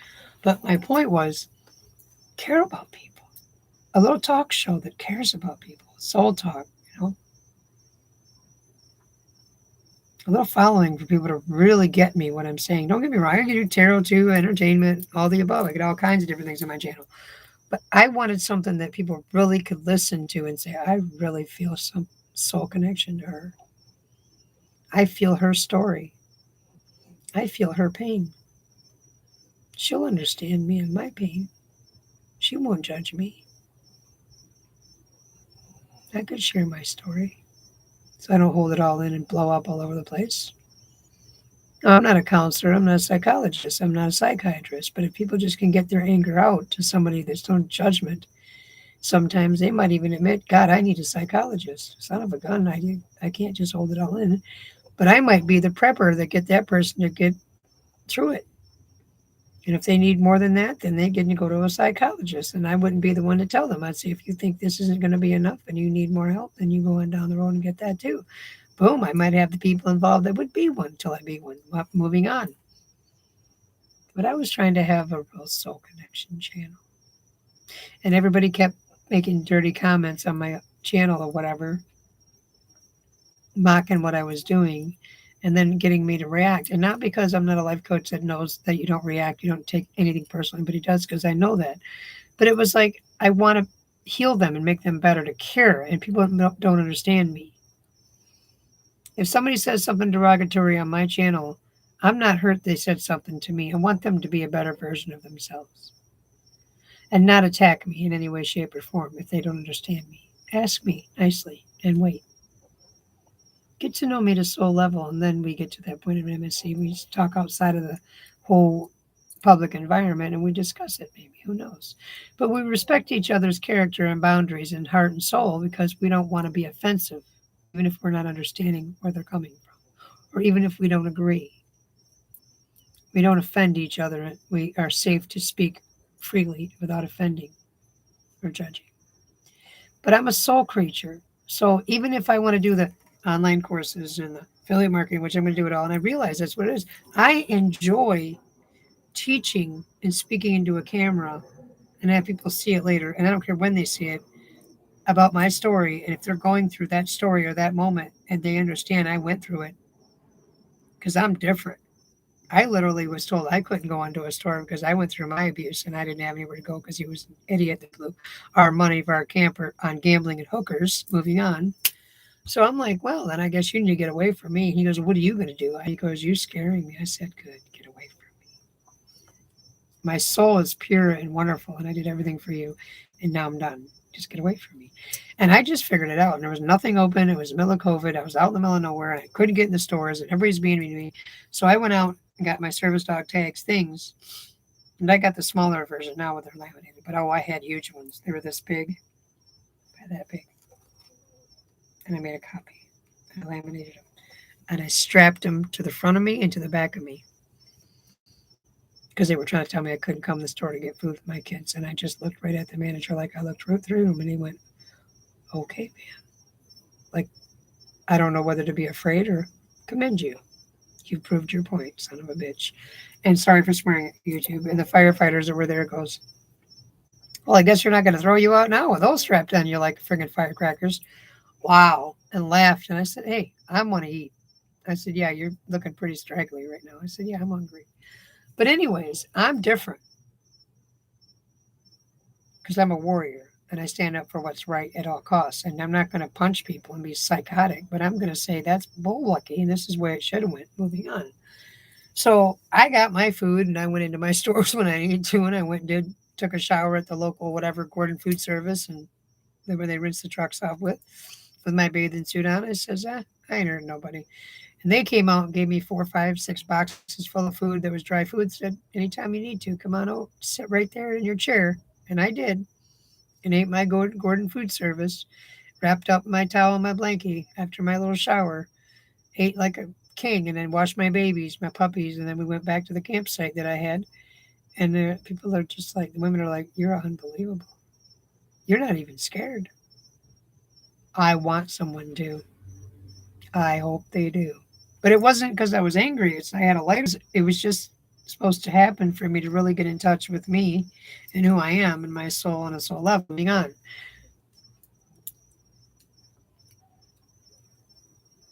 But my point was, care about people. A little talk show that cares about people. Soul talk, a little following for people to really get me what I'm saying. Don't get me wrong. I can do tarot too, entertainment, all the above. I get all kinds of different things on my channel. But I wanted something that people really could listen to and say, I really feel some soul connection to her. I feel her story. I feel her pain. She'll understand me and my pain. She won't judge me. I could share my story so I don't hold it all in and blow up all over the place. No, I'm not a counselor. I'm not a psychologist. I'm not a psychiatrist. But if people just can get their anger out to somebody that's no judgment, sometimes they might even admit, God, I need a psychologist. Son of a gun, I can't just hold it all in. But I might be the prepper that get that person to get through it. And if they need more than that, then they get to go to a psychologist. And I wouldn't be the one to tell them. I'd say, if you think this isn't going to be enough and you need more help, then you go on down the road and get that too. Boom, I might have the people involved that would be one until I be one. Moving on. But I was trying to have a real soul connection channel. And everybody kept making dirty comments on my channel or whatever, mocking what I was doing, and then getting me to react. And not because I'm not a life coach that knows that you don't react, you don't take anything personally, but he does because I know that. But it was like, I want to heal them and make them better to care. And people don't understand me. If somebody says something derogatory on my channel, I'm not hurt they said something to me. I want them to be a better version of themselves and not attack me in any way, shape, or form if they don't understand me. Ask me nicely and wait. Get to know me to soul level, and then we get to that point of intimacy. We talk outside of the whole public environment and we discuss it, maybe. Who knows? But we respect each other's character and boundaries and heart and soul because we don't want to be offensive, even if we're not understanding where they're coming from, or even if we don't agree. We don't offend each other. We are safe to speak freely without offending or judging. But I'm a soul creature. So even if I want to do the online courses and the affiliate marketing, which I'm going to do it all, and I realize that's what it is, I enjoy teaching and speaking into a camera and have people see it later. And I don't care when they see it, about my story. And if they're going through that story or that moment and they understand I went through it, because I'm different. I literally was told I couldn't go into a store because I went through my abuse and I didn't have anywhere to go because he was an idiot that blew our money for our camper on gambling and hookers. Moving on. So I'm like, well, then I guess you need to get away from me. He goes, what are you going to do? He goes, you're scaring me. I said, good, get away from me. My soul is pure and wonderful and I did everything for you and now I'm done. Just get away from me. And I just figured it out. And there was nothing open. It was the middle of COVID. I was out in the middle of nowhere. And I couldn't get in the stores, and everybody's being mean to me. So I went out and got my service dog tags things. And I got the smaller version now with their laminated. But oh, I had huge ones. They were this big, that big. And I made a copy. I laminated them. And I strapped them to the front of me and to the back of me, because they were trying to tell me I couldn't come to the store to get food for my kids. And I just looked right at the manager like I looked right through him, and he went, okay, man. Like, I don't know whether to be afraid or commend you. You've proved your point, son of a bitch. And sorry for swearing at YouTube. And the firefighters that were there goes, well, I guess you're not going to throw you out now with those strapped on you like friggin' firecrackers. Wow. And laughed. And I said, hey, I want to eat. I said, yeah, you're looking pretty straggly right now. I said, yeah, I'm hungry. But anyways, I'm different because I'm a warrior and I stand up for what's right at all costs. And I'm not going to punch people and be psychotic, but I'm going to say that's bull-lucky and this is where it should have went. Moving on. So I got my food and I went into my stores when I needed to, and I went and took a shower at the local whatever Gordon Food Service, and where they rinse the trucks off with my bathing suit on. I says, I ain't hurting nobody. And they came out and gave me 4, 5, 6 boxes full of food that was dry food. Said, anytime you need to, come on out, sit right there in your chair. And I did, and ate my Gordon Food Service, wrapped up my towel and my blankie after my little shower, ate like a king, and then washed my babies, my puppies, and then we went back to the campsite that I had. And the people are just like, the women are like, you're unbelievable. You're not even scared. I want someone to. I hope they do. But it wasn't because I was angry. I had a life. It was just supposed to happen for me to really get in touch with me and who I am and my soul on a soul level. Moving on.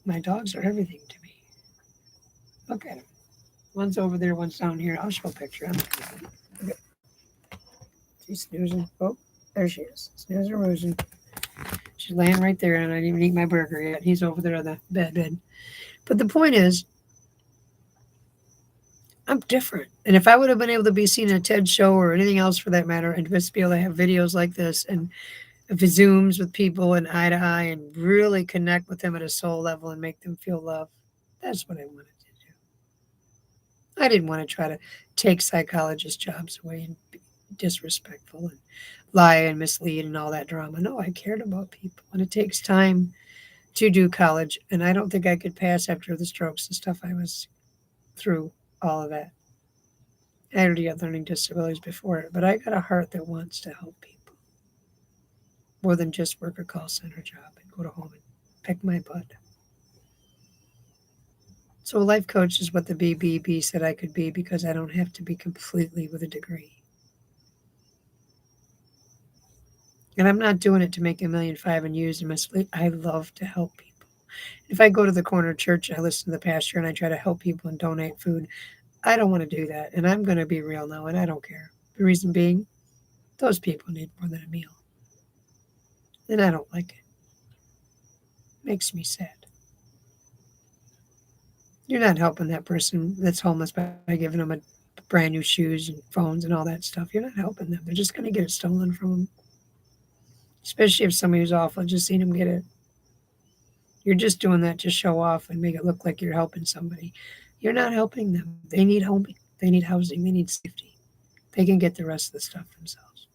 My dogs are everything to me. Look at them. One's over there, one's down here. I'll show a picture. Okay. She's snoozing. Oh, there she is. Snoozing, roozing. She's laying right there, and I didn't even eat my burger yet. He's over there on the bed. But the point is, I'm different. And if I would have been able to be seen in a TED show or anything else for that matter, and just be able to have videos like this and Zooms with people and eye to eye and really connect with them at a soul level and make them feel love, that's what I wanted to do. I didn't want to try to take psychologist jobs away and be disrespectful and lie and mislead and all that drama. No, I cared about people. And it takes time to do college. And I don't think I could pass after the strokes and stuff I was through. All of that. I already had learning disabilities before it, but I got a heart that wants to help people more than just work a call center job and go to home and pick my butt. So a life coach is what the BBB said I could be, because I don't have to be completely with a degree. And I'm not doing it to make $1.5 million and use and mislead. I love to help people. If I go to the corner church, I listen to the pastor and I try to help people and donate food. I don't want to do that. And I'm going to be real now, and I don't care. The reason being, those people need more than a meal. And I don't like it. Makes me sad. You're not helping that person that's homeless by giving them a brand new shoes and phones and all that stuff. You're not helping them. They're just going to get it stolen from them. Especially if somebody who's awful, just seen them get it. You're just doing that to show off and make it look like you're helping somebody. You're not helping them. They need home. They need housing. They need safety. They can get the rest of the stuff themselves.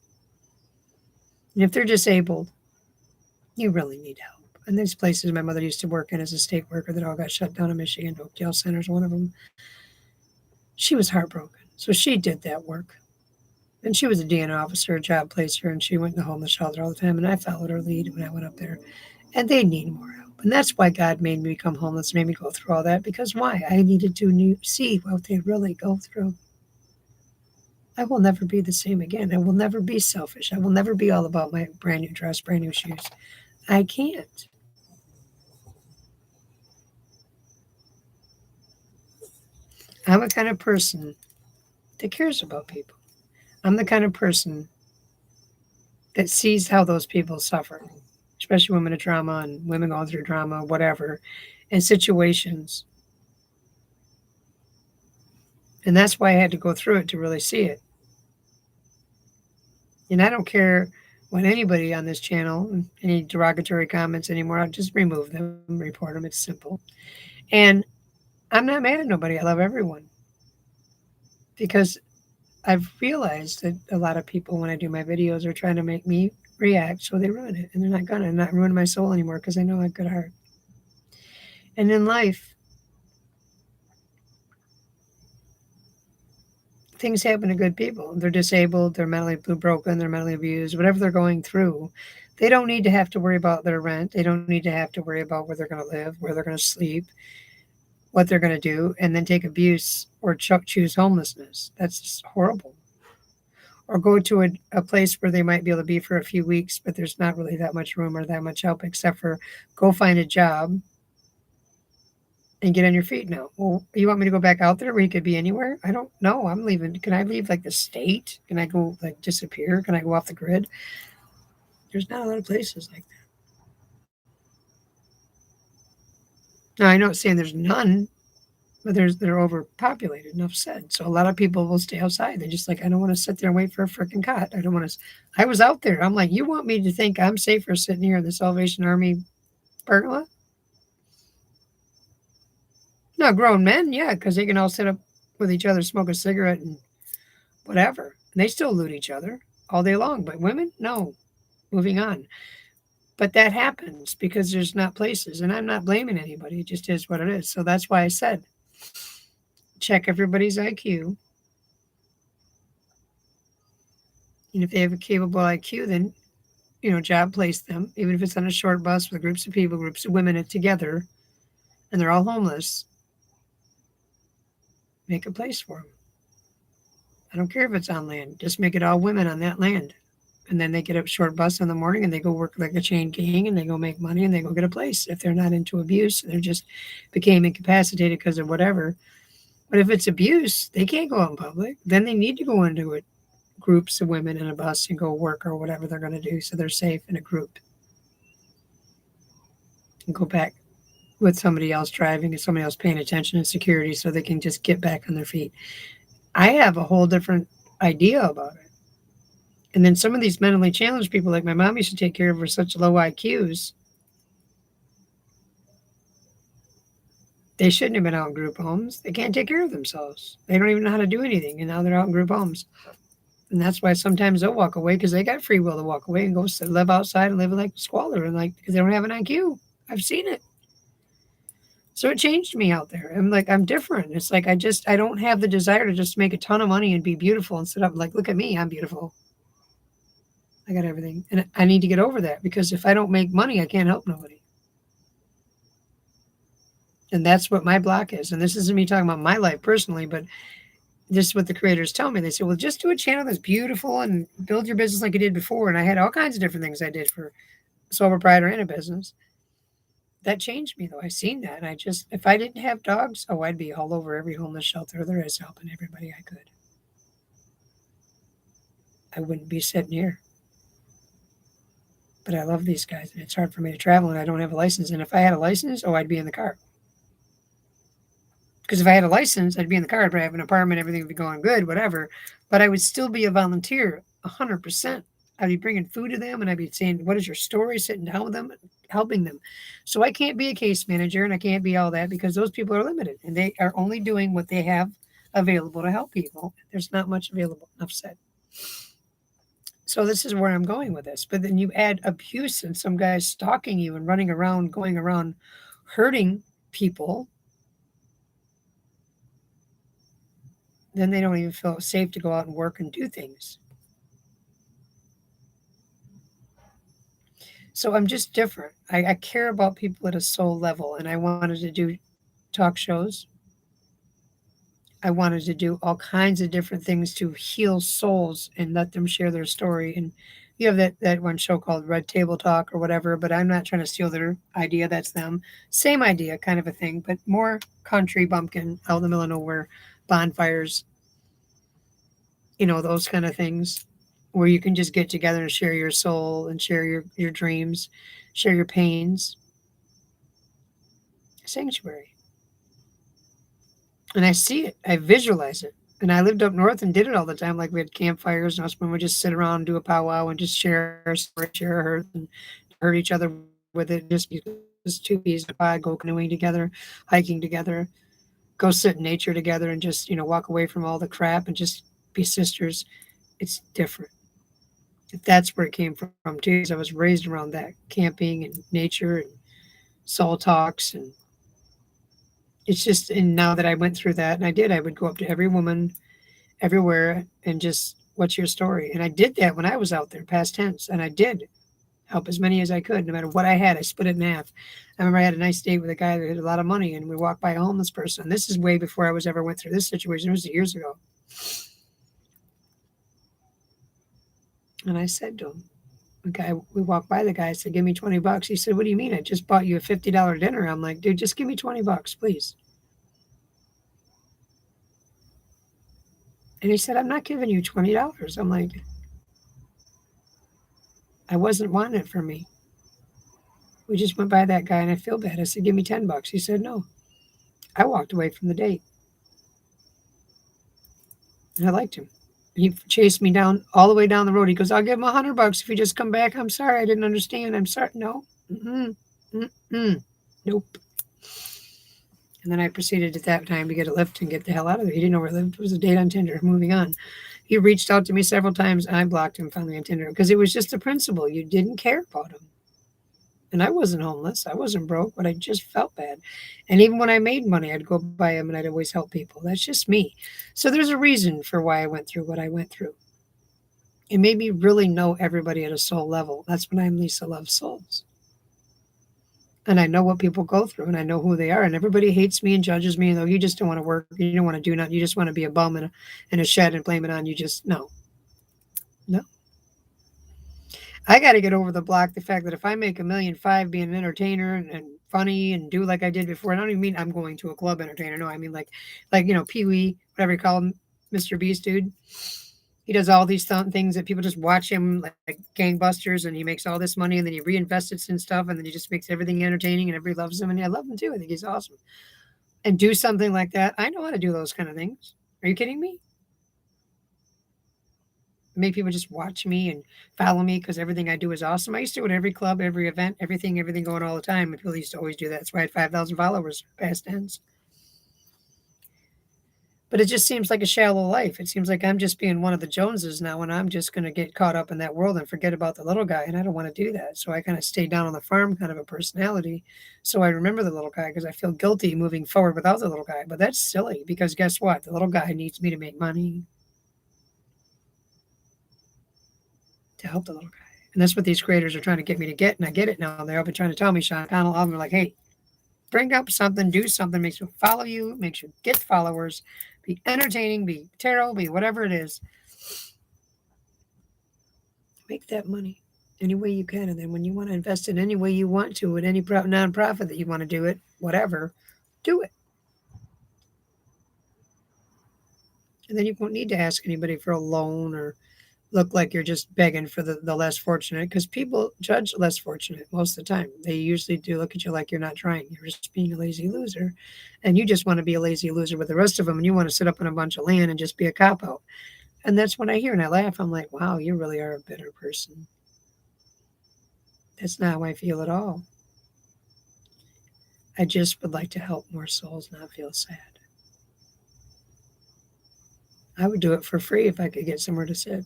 And if they're disabled, you really need help. And there's places my mother used to work in as a state worker that all got shut down in Michigan. Oakdale Center's one of them. She was heartbroken. So she did that work. And she was a DN officer, a job placer, and she went in the homeless shelter all the time. And I followed her lead when I went up there. And they need more help. And that's why God made me become homeless, made me go through all that. Because why? I needed to see what they really go through. I will never be the same again. I will never be selfish. I will never be all about my brand new dress, brand new shoes. I can't. I'm a kind of person that cares about people. I'm the kind of person that sees how those people suffer, especially women in drama and women going through drama, whatever, and situations. And that's why I had to go through it to really see it. And I don't care want anybody on this channel, any derogatory comments anymore, I'll just remove them, report them. It's simple. And I'm not mad at nobody. I love everyone because I've realized that a lot of people, when I do my videos, are trying to make me react, so they ruin it. And they're not gonna not ruin my soul anymore because I know I have good heart. And in life, things happen to good people. They're disabled, they're mentally broken, they're mentally abused, whatever they're going through. They don't need to have to worry about their rent. They don't need to have to worry about where they're going to live, where they're going to sleep, what they're going to do, and then take abuse or choose homelessness. That's just horrible. Or go to a place where they might be able to be for a few weeks, but there's not really that much room or that much help except for go find a job and get on your feet now. Well, you want me to go back out there where you could be anywhere? I don't know. I'm leaving. Can I leave like the state? Can I go like disappear? Can I go off the grid? There's not a lot of places like that. Now, I know it's saying there's none, but they're overpopulated. Enough said. So a lot of people will stay outside. They're just like, I don't want to sit there and wait for a freaking cot. I don't want to. I was out there. I'm like, you want me to think I'm safer sitting here in the Salvation Army pergola? No, grown men, yeah, because they can all sit up with each other, smoke a cigarette, and whatever. And they still loot each other all day long. But women, no. Moving on. But that happens because there's not places. And I'm not blaming anybody. It just is what it is. So that's why I said, check everybody's IQ. And if they have a capable IQ, then, job place them, even if it's on a short bus with groups of people, groups of women together, and they're all homeless, make a place for them. I don't care if it's on land. Just make it all women on that land. And then they get a short bus in the morning and they go work like a chain gang and they go make money and they go get a place. If they're not into abuse, they're just became incapacitated because of whatever. But if it's abuse, they can't go out in public. Then they need to go into it, groups of women in a bus and go work or whatever they're going to do so they're safe in a group. And go back with somebody else driving and somebody else paying attention and security so they can just get back on their feet. I have a whole different idea about it. And then some of these mentally challenged people, like my mom used to take care of, with such low IQs. They shouldn't have been out in group homes. They can't take care of themselves. They don't even know how to do anything. And now they're out in group homes. And that's why sometimes they'll walk away because they got free will to walk away and go live outside and live like squalor and because they don't have an IQ. I've seen it. So it changed me out there. I'm different. It's like I don't have the desire to just make a ton of money and be beautiful and sit up like, look at me, I'm beautiful. I got everything. And I need to get over that because if I don't make money, I can't help nobody. And that's what my block is. And this isn't me talking about my life personally, but this is what the creators tell me. They say, well, just do a channel that's beautiful and build your business like you did before. And I had all kinds of different things I did for sole proprietor and a business. That changed me, though. I seen that. And if I didn't have dogs, I'd be all over every homeless shelter there is, helping everybody I could. I wouldn't be sitting here. But I love these guys, and it's hard for me to travel, and I don't have a license. And if I had a license, I'd be in the car. Because if I had a license, I'd be in the car. I'd have an apartment, everything would be going good, whatever. But I would still be a volunteer, 100%. I'd be bringing food to them, and I'd be saying, what is your story, sitting down with them, helping them. So I can't be a case manager, and I can't be all that because those people are limited, and they are only doing what they have available to help people. There's not much available, enough said. So this is where I'm going with this. But then you add abuse and some guys stalking you and running around, going around hurting people. Then they don't even feel safe to go out and work and do things. So I'm just different. I care about people at a soul level, and I wanted to do talk shows. I wanted to do all kinds of different things to heal souls and let them share their story. And you have that one show called Red Table Talk or whatever, but I'm not trying to steal their idea. That's them. Same idea kind of a thing, but more country bumpkin out in the middle of nowhere, bonfires, those kind of things where you can just get together and share your soul and share your dreams, share your pains. Sanctuary. And I see it. I visualize it. And I lived up north and did it all the time. Like we had campfires and us when we just sit around and do a powwow and just share our story, share our hurt and hurt each other with it. Just two peas in a pod, go canoeing together, hiking together, go sit in nature together and just, walk away from all the crap and just be sisters. It's different. That's where it came from too. Because I was raised around that camping and nature and soul talks and it's just and now that I went through that and I would go up to every woman everywhere and just what's your story? And I did that when I was out there, past tense, and I did help as many as I could, no matter what I had. I split it in half. I remember I had a nice date with a guy that had a lot of money, and we walked by a homeless person. This is way before I was ever went through this situation. It was years ago. And I said to him, we walked by the guy. I said, "Give me $20." He said, "What do you mean? I just bought you a $50 dinner." I'm like, "Dude, just give me $20, please." And he said, "I'm not giving you $20." I'm like, I wasn't wanting it for me. We just went by that guy and I feel bad. I said, "Give me $10." He said, "No." I walked away from the date. And I liked him. He chased me down all the way down the road. He goes, "I'll give him $100 if you just come back." I'm sorry, I didn't understand. I'm sorry. No. Mm-mm. Mm-mm. Nope. And then I proceeded at that time to get a lift and get the hell out of there. He didn't know where I lived. It was a date on Tinder. Moving on. He reached out to me several times. I blocked him finally on Tinder because it was just the principle. You didn't care about him. And I wasn't homeless. I wasn't broke, but I just felt bad. And even when I made money, I'd go by him and I'd always help people. That's just me. So there's a reason for why I went through what I went through. It made me really know everybody at a soul level. That's when I'm Lisa Loves Souls. And I know what people go through and I know who they are. And everybody hates me and judges me. And though you just don't want to work, you don't want to do nothing. You just want to be a bum in a shed and blame it on you. Just no. I got to get over the block the fact that if I make $1.5 million being an entertainer and funny and do like I did before, I don't even mean I'm going to a club entertainer. No, I mean like Pee Wee, whatever you call him, Mr. Beast dude. He does all these things that people just watch him like gangbusters, and he makes all this money, and then he reinvests it in stuff, and then he just makes everything entertaining, and everybody loves him, and I love him too. I think he's awesome. And do something like that. I know how to do those kind of things. Are you kidding me? Make people just watch me and follow me because everything I do is awesome. I used to do it at every club, every event, everything going all the time. And people used to always do that. That's why I had 5,000 followers past tense. But it just seems like a shallow life. It seems like I'm just being one of the Joneses now, and I'm just going to get caught up in that world and forget about the little guy. And I don't want to do that. So I kind of stay down on the farm kind of a personality. So I remember the little guy because I feel guilty moving forward without the little guy. But that's silly because guess what? The little guy needs me to make money to help the little guy. And that's what these creators are trying to get me to get. And I get it now. They're up and trying to tell me, Sean Connell, I'm like, hey, bring up something, do something, makes you follow you, makes you get followers, be entertaining, be tarot, be whatever it is. Make that money any way you can. And then when you want to invest in any way you want to, in any nonprofit that you want to do it, whatever, do it. And then you won't need to ask anybody for a loan or look like you're just begging for the less fortunate, because people judge less fortunate most of the time. They usually do look at you like you're not trying. You're just being a lazy loser. And you just want to be a lazy loser with the rest of them. And you want to sit up on a bunch of land and just be a cop-out. And that's when I hear and I laugh. I'm like, wow, you really are a bitter person. That's not how I feel at all. I just would like to help more souls not feel sad. I would do it for free if I could get somewhere to sit.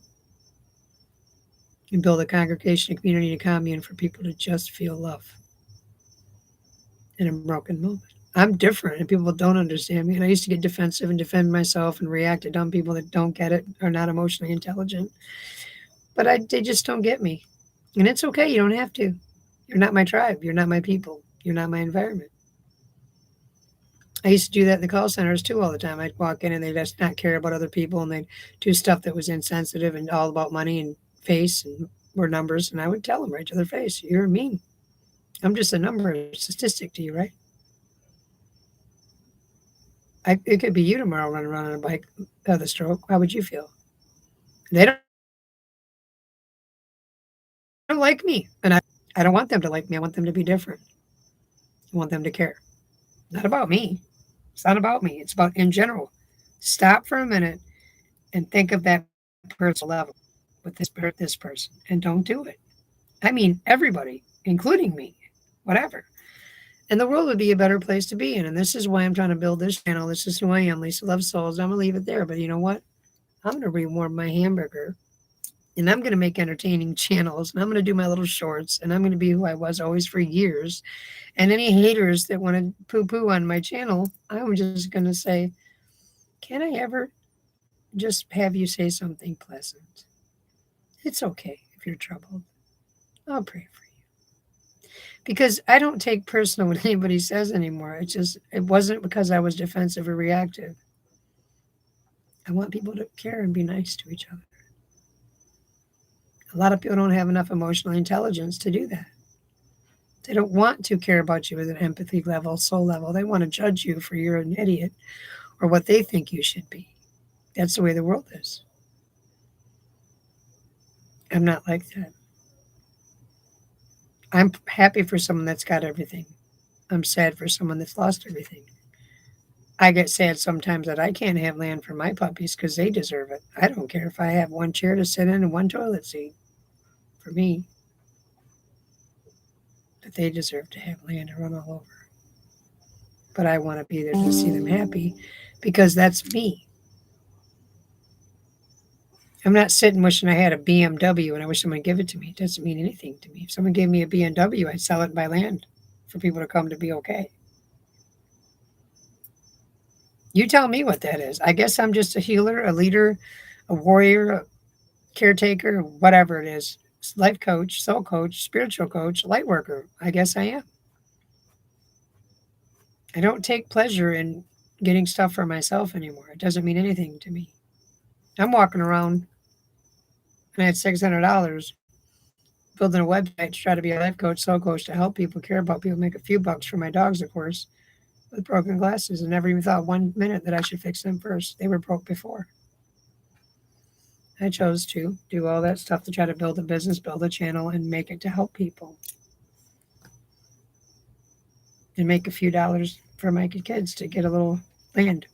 And build a congregation, a community, a commune for people to just feel love in a broken moment. I'm different and people don't understand me. And I used to get defensive and defend myself and react to dumb people that don't get it, are not emotionally intelligent. But they just don't get me. And it's okay. You don't have to. You're not my tribe. You're not my people. You're not my environment. I used to do that in the call centers too all the time. I'd walk in and they'd just not care about other people and they'd do stuff that was insensitive and all about money and face and were numbers. And I would tell them right to their face, you're mean. I'm just a number, a statistic to you, right? It could be you tomorrow running around on a bike of the stroke. How would you feel? They don't like me. And I don't want them to like me. I want them to be different. I want them to care. Not about me. It's not about me. It's about in general. Stop for a minute and think of that personal level with this person and don't do it. I mean, everybody, including me, whatever. And the world would be a better place to be in. And this is why I'm trying to build this channel. This is who I am, Lisa Loves Souls. I'm going to leave it there. But you know what? I'm going to rewarm my hamburger and I'm going to make entertaining channels and I'm going to do my little shorts and I'm going to be who I was always for years. And any haters that want to poo poo on my channel, I'm just going to say, can I ever just have you say something pleasant? It's okay if you're troubled. I'll pray for you. Because I don't take personal what anybody says anymore. It wasn't because I was defensive or reactive. I want people to care and be nice to each other. A lot of people don't have enough emotional intelligence to do that. They don't want to care about you with an empathy level, soul level. They want to judge you for you're an idiot or what they think you should be. That's the way the world is. I'm not like that. I'm happy for someone that's got everything. I'm sad for someone that's lost everything. I get sad sometimes that I can't have land for my puppies because they deserve it. I don't care if I have one chair to sit in and one toilet seat for me, but they deserve to have land to run all over. But I want to be there to see them happy because that's me. I'm not sitting wishing I had a BMW and I wish someone would give it to me. It doesn't mean anything to me. If someone gave me a BMW, I'd sell it and buy land for people to come to be okay. You tell me what that is. I guess I'm just a healer, a leader, a warrior, a caretaker, whatever it is. Life coach, soul coach, spiritual coach, light worker. I guess I am. I don't take pleasure in getting stuff for myself anymore. It doesn't mean anything to me. I'm walking around and I had $600 building a website to try to be a life coach, soul coach, to help people, care about people, make a few bucks for my dogs, of course, with broken glasses, and never even thought 1 minute that I should fix them first. They were broke before. I chose to do all that stuff to try to build a business, build a channel, and make it to help people. And make a few dollars for my kids to get a little land.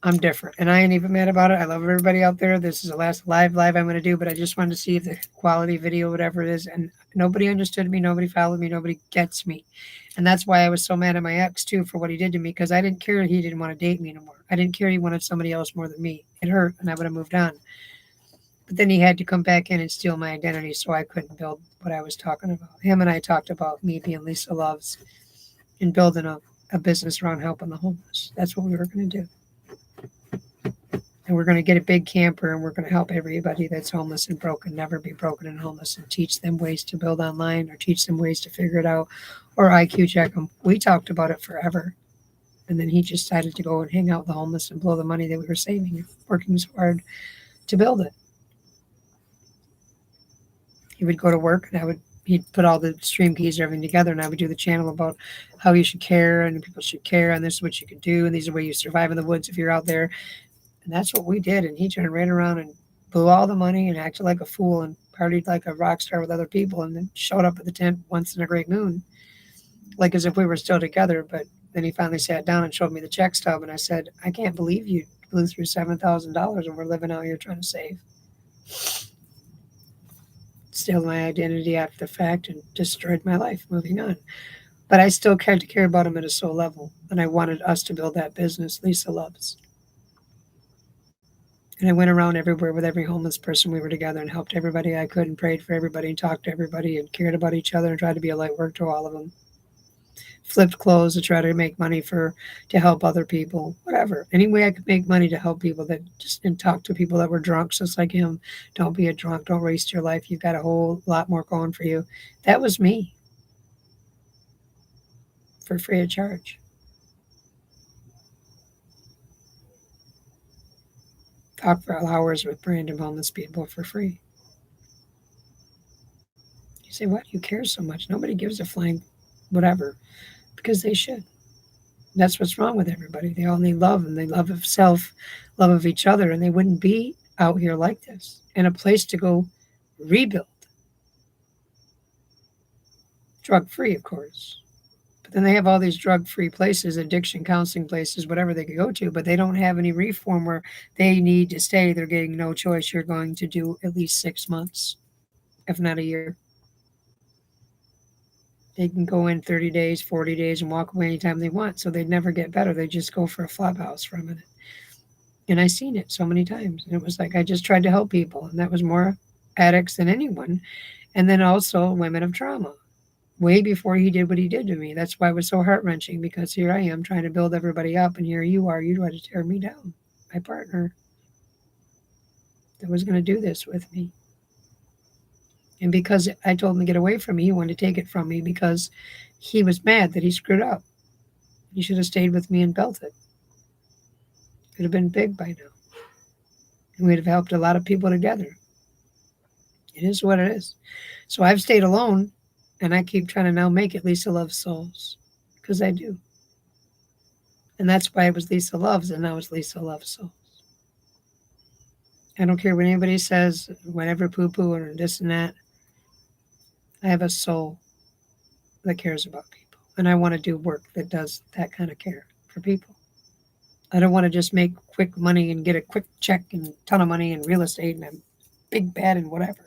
I'm different, and I ain't even mad about it. I love everybody out there. This is the last live I'm going to do, but I just wanted to see if the quality video, whatever it is, and nobody understood me, nobody followed me, nobody gets me. And that's why I was so mad at my ex, too, for what he did to me, because I didn't care he didn't want to date me anymore. I didn't care he wanted somebody else more than me. It hurt, and I would have moved on. But then he had to come back in and steal my identity, so I couldn't build what I was talking about. Him and I talked about me being Lisa Loves and building a business around helping the homeless. That's what we were going to do. And we're going to get a big camper and we're going to help everybody that's homeless and broken, never be broken and homeless, and teach them ways to build online or teach them ways to figure it out or IQ check them. We talked about it forever. And then he just decided to go and hang out with the homeless and blow the money that we were saving, working so hard to build it. He would go to work and he'd put all the stream keys and everything together, and I would do the channel about how you should care and people should care, and this is what you can do, and these are ways you survive in the woods if you're out there. And that's what we did. And he turned right around and blew all the money and acted like a fool and partied like a rock star with other people, and then showed up at the tent once in a great moon, like as if we were still together. But then he finally sat down and showed me the check stub, and I said, I can't believe you blew through $7,000 and we're living out here trying to save. Steal my identity after the fact and destroyed my life, moving on. But I still cared to care about him at a soul level, and I wanted us to build that business Lisa Loves. And I went around everywhere with every homeless person we were together and helped everybody I could and prayed for everybody and talked to everybody and cared about each other and tried to be a light work to all of them. Flipped clothes to try to make money to help other people, whatever. Any way I could make money to help people and talk to people that were drunks just like him. Don't be a drunk. Don't waste your life. You've got a whole lot more going for you. That was me. For free of charge. Talk for hours with random homeless people for free. You say, why do you care so much? Nobody gives a flying whatever, because they should. That's what's wrong with everybody. They all need love, and they love of self, love of each other, and they wouldn't be out here like this. And a place to go rebuild. Drug-free, of course. But Then they have all these drug-free places, addiction counseling places, whatever they could go to, but they don't have any reform where they need to stay. They're getting no choice. You're going to do at least 6 months, if not a year. They can go in 30 days, 40 days, and walk away anytime they want. So they'd never get better. They just go for a flop house for a minute. And I seen it so many times. And it was like I just tried to help people. And that was more addicts than anyone. And then also women of trauma. Way before he did what he did to me. That's why it was so heart-wrenching, because here I am trying to build everybody up, and here you are. You tried to tear me down. My partner that was going to do this with me. And because I told him to get away from me, he wanted to take it from me because he was mad that he screwed up. He should have stayed with me and built it. It would have been big by now. And we'd have helped a lot of people together. It is what it is. So I've stayed alone, and I keep trying to now make it Lisa Loves Souls, because I do. And that's why it was Lisa Loves, and now it's Lisa Loves Souls. I don't care what anybody says, whatever poo-poo or this and that. I have a soul that cares about people. And I want to do work that does that kind of care for people. I don't want to just make quick money and get a quick check and a ton of money in real estate and I'm big, bad, and whatever.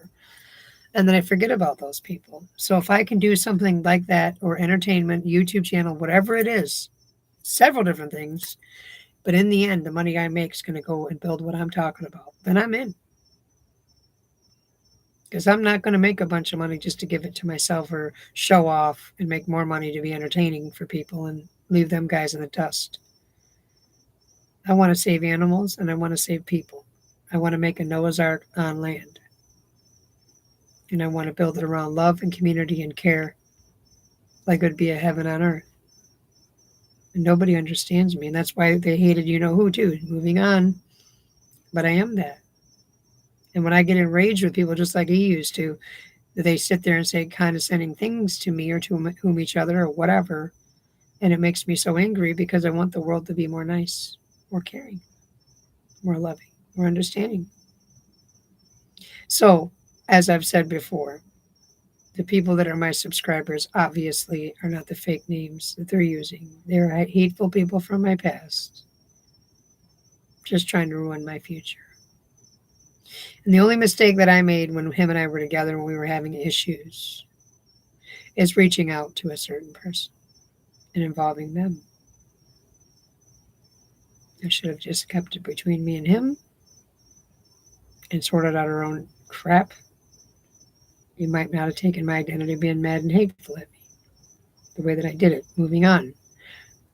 And then I forget about those people. So if I can do something like that, or entertainment, YouTube channel, whatever it is, several different things, but in the end, the money I make is going to go and build what I'm talking about, then I'm in. Because I'm not going to make a bunch of money just to give it to myself or show off and make more money to be entertaining for people and leave them guys in the dust. I want to save animals and I want to save people. I want to make a Noah's Ark on land. And I want to build it around love and community and care, like it would be a heaven on earth. And nobody understands me. And that's why they hated you-know-who too. Moving on. But I am that. And when I get enraged with people, just like he used to, they sit there and say condescending things to me or to whom each other or whatever. And it makes me so angry because I want the world to be more nice, more caring, more loving, more understanding. So, as I've said before, the people that are my subscribers obviously are not the fake names that they're using. They're hateful people from my past, just trying to ruin my future. And the only mistake that I made when him and I were together, when we were having issues, is reaching out to a certain person and involving them. I should have just kept it between me and him and sorted out our own crap. You might not have taken my identity being mad and hateful at me the way that I did it, moving on.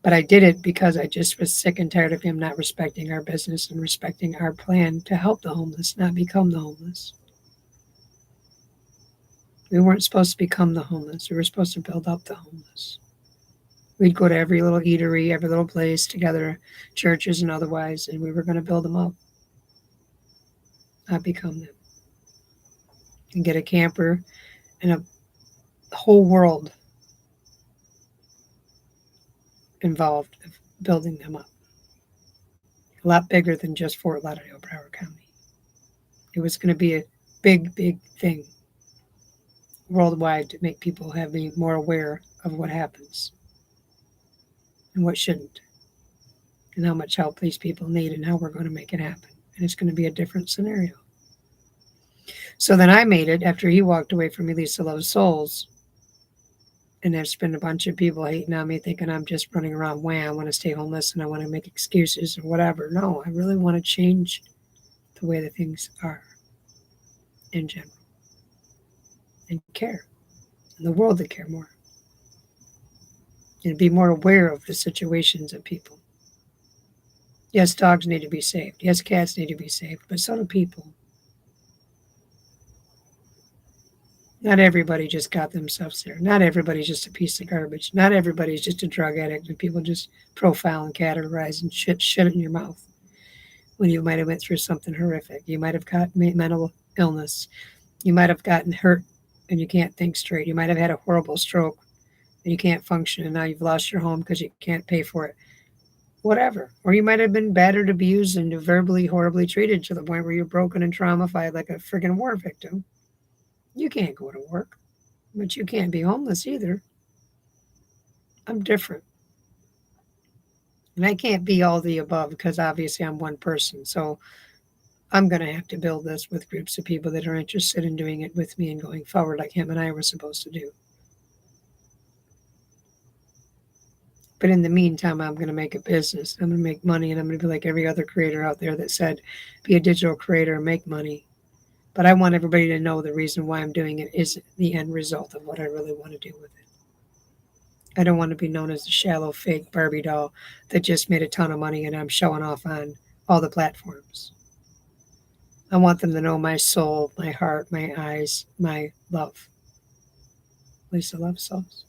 But I did it because I just was sick and tired of him not respecting our business and respecting our plan to help the homeless, not become the homeless. We weren't supposed to become the homeless. We were supposed to build up the homeless. We'd go to every little eatery, every little place together, churches and otherwise, and we were going to build them up, not become them. And get a camper and a whole world involved of building them up. A lot bigger than just Fort Lauderdale, Broward County. It was going to be a big, big thing worldwide to make people be more aware of what happens and what shouldn't, and how much help these people need and how we're going to make it happen. And it's going to be a different scenario. So then I made it after he walked away from me, Lisa Loves Souls. And there's been a bunch of people hating on me, thinking I'm just running around, I want to stay homeless and I want to make excuses or whatever. No, I really want to change the way that things are in general. And care. And the world to care more. And be more aware of the situations of people. Yes, dogs need to be saved. Yes, cats need to be saved. But so do people. Not everybody just got themselves there. Not everybody's just a piece of garbage. Not everybody's just a drug addict and people just profile and categorize and shit in your mouth when you might have went through something horrific. You might have got mental illness. You might have gotten hurt and you can't think straight. You might have had a horrible stroke and you can't function and now you've lost your home because you can't pay for it. Whatever. Or you might have been battered, abused, and verbally horribly treated to the point where you're broken and traumatized like a friggin' war victim. You can't go to work, but you can't be homeless either. I'm different. And I can't be all the above because obviously I'm one person. So I'm going to have to build this with groups of people that are interested in doing it with me and going forward like him and I were supposed to do. But in the meantime, I'm going to make a business. I'm going to make money, and I'm going to be like every other creator out there that said, be a digital creator and make money. But I want everybody to know the reason why I'm doing it is the end result of what I really want to do with it. I don't want to be known as a shallow, fake Barbie doll that just made a ton of money and I'm showing off on all the platforms. I want them to know my soul, my heart, my eyes, my love. Lisa loves souls.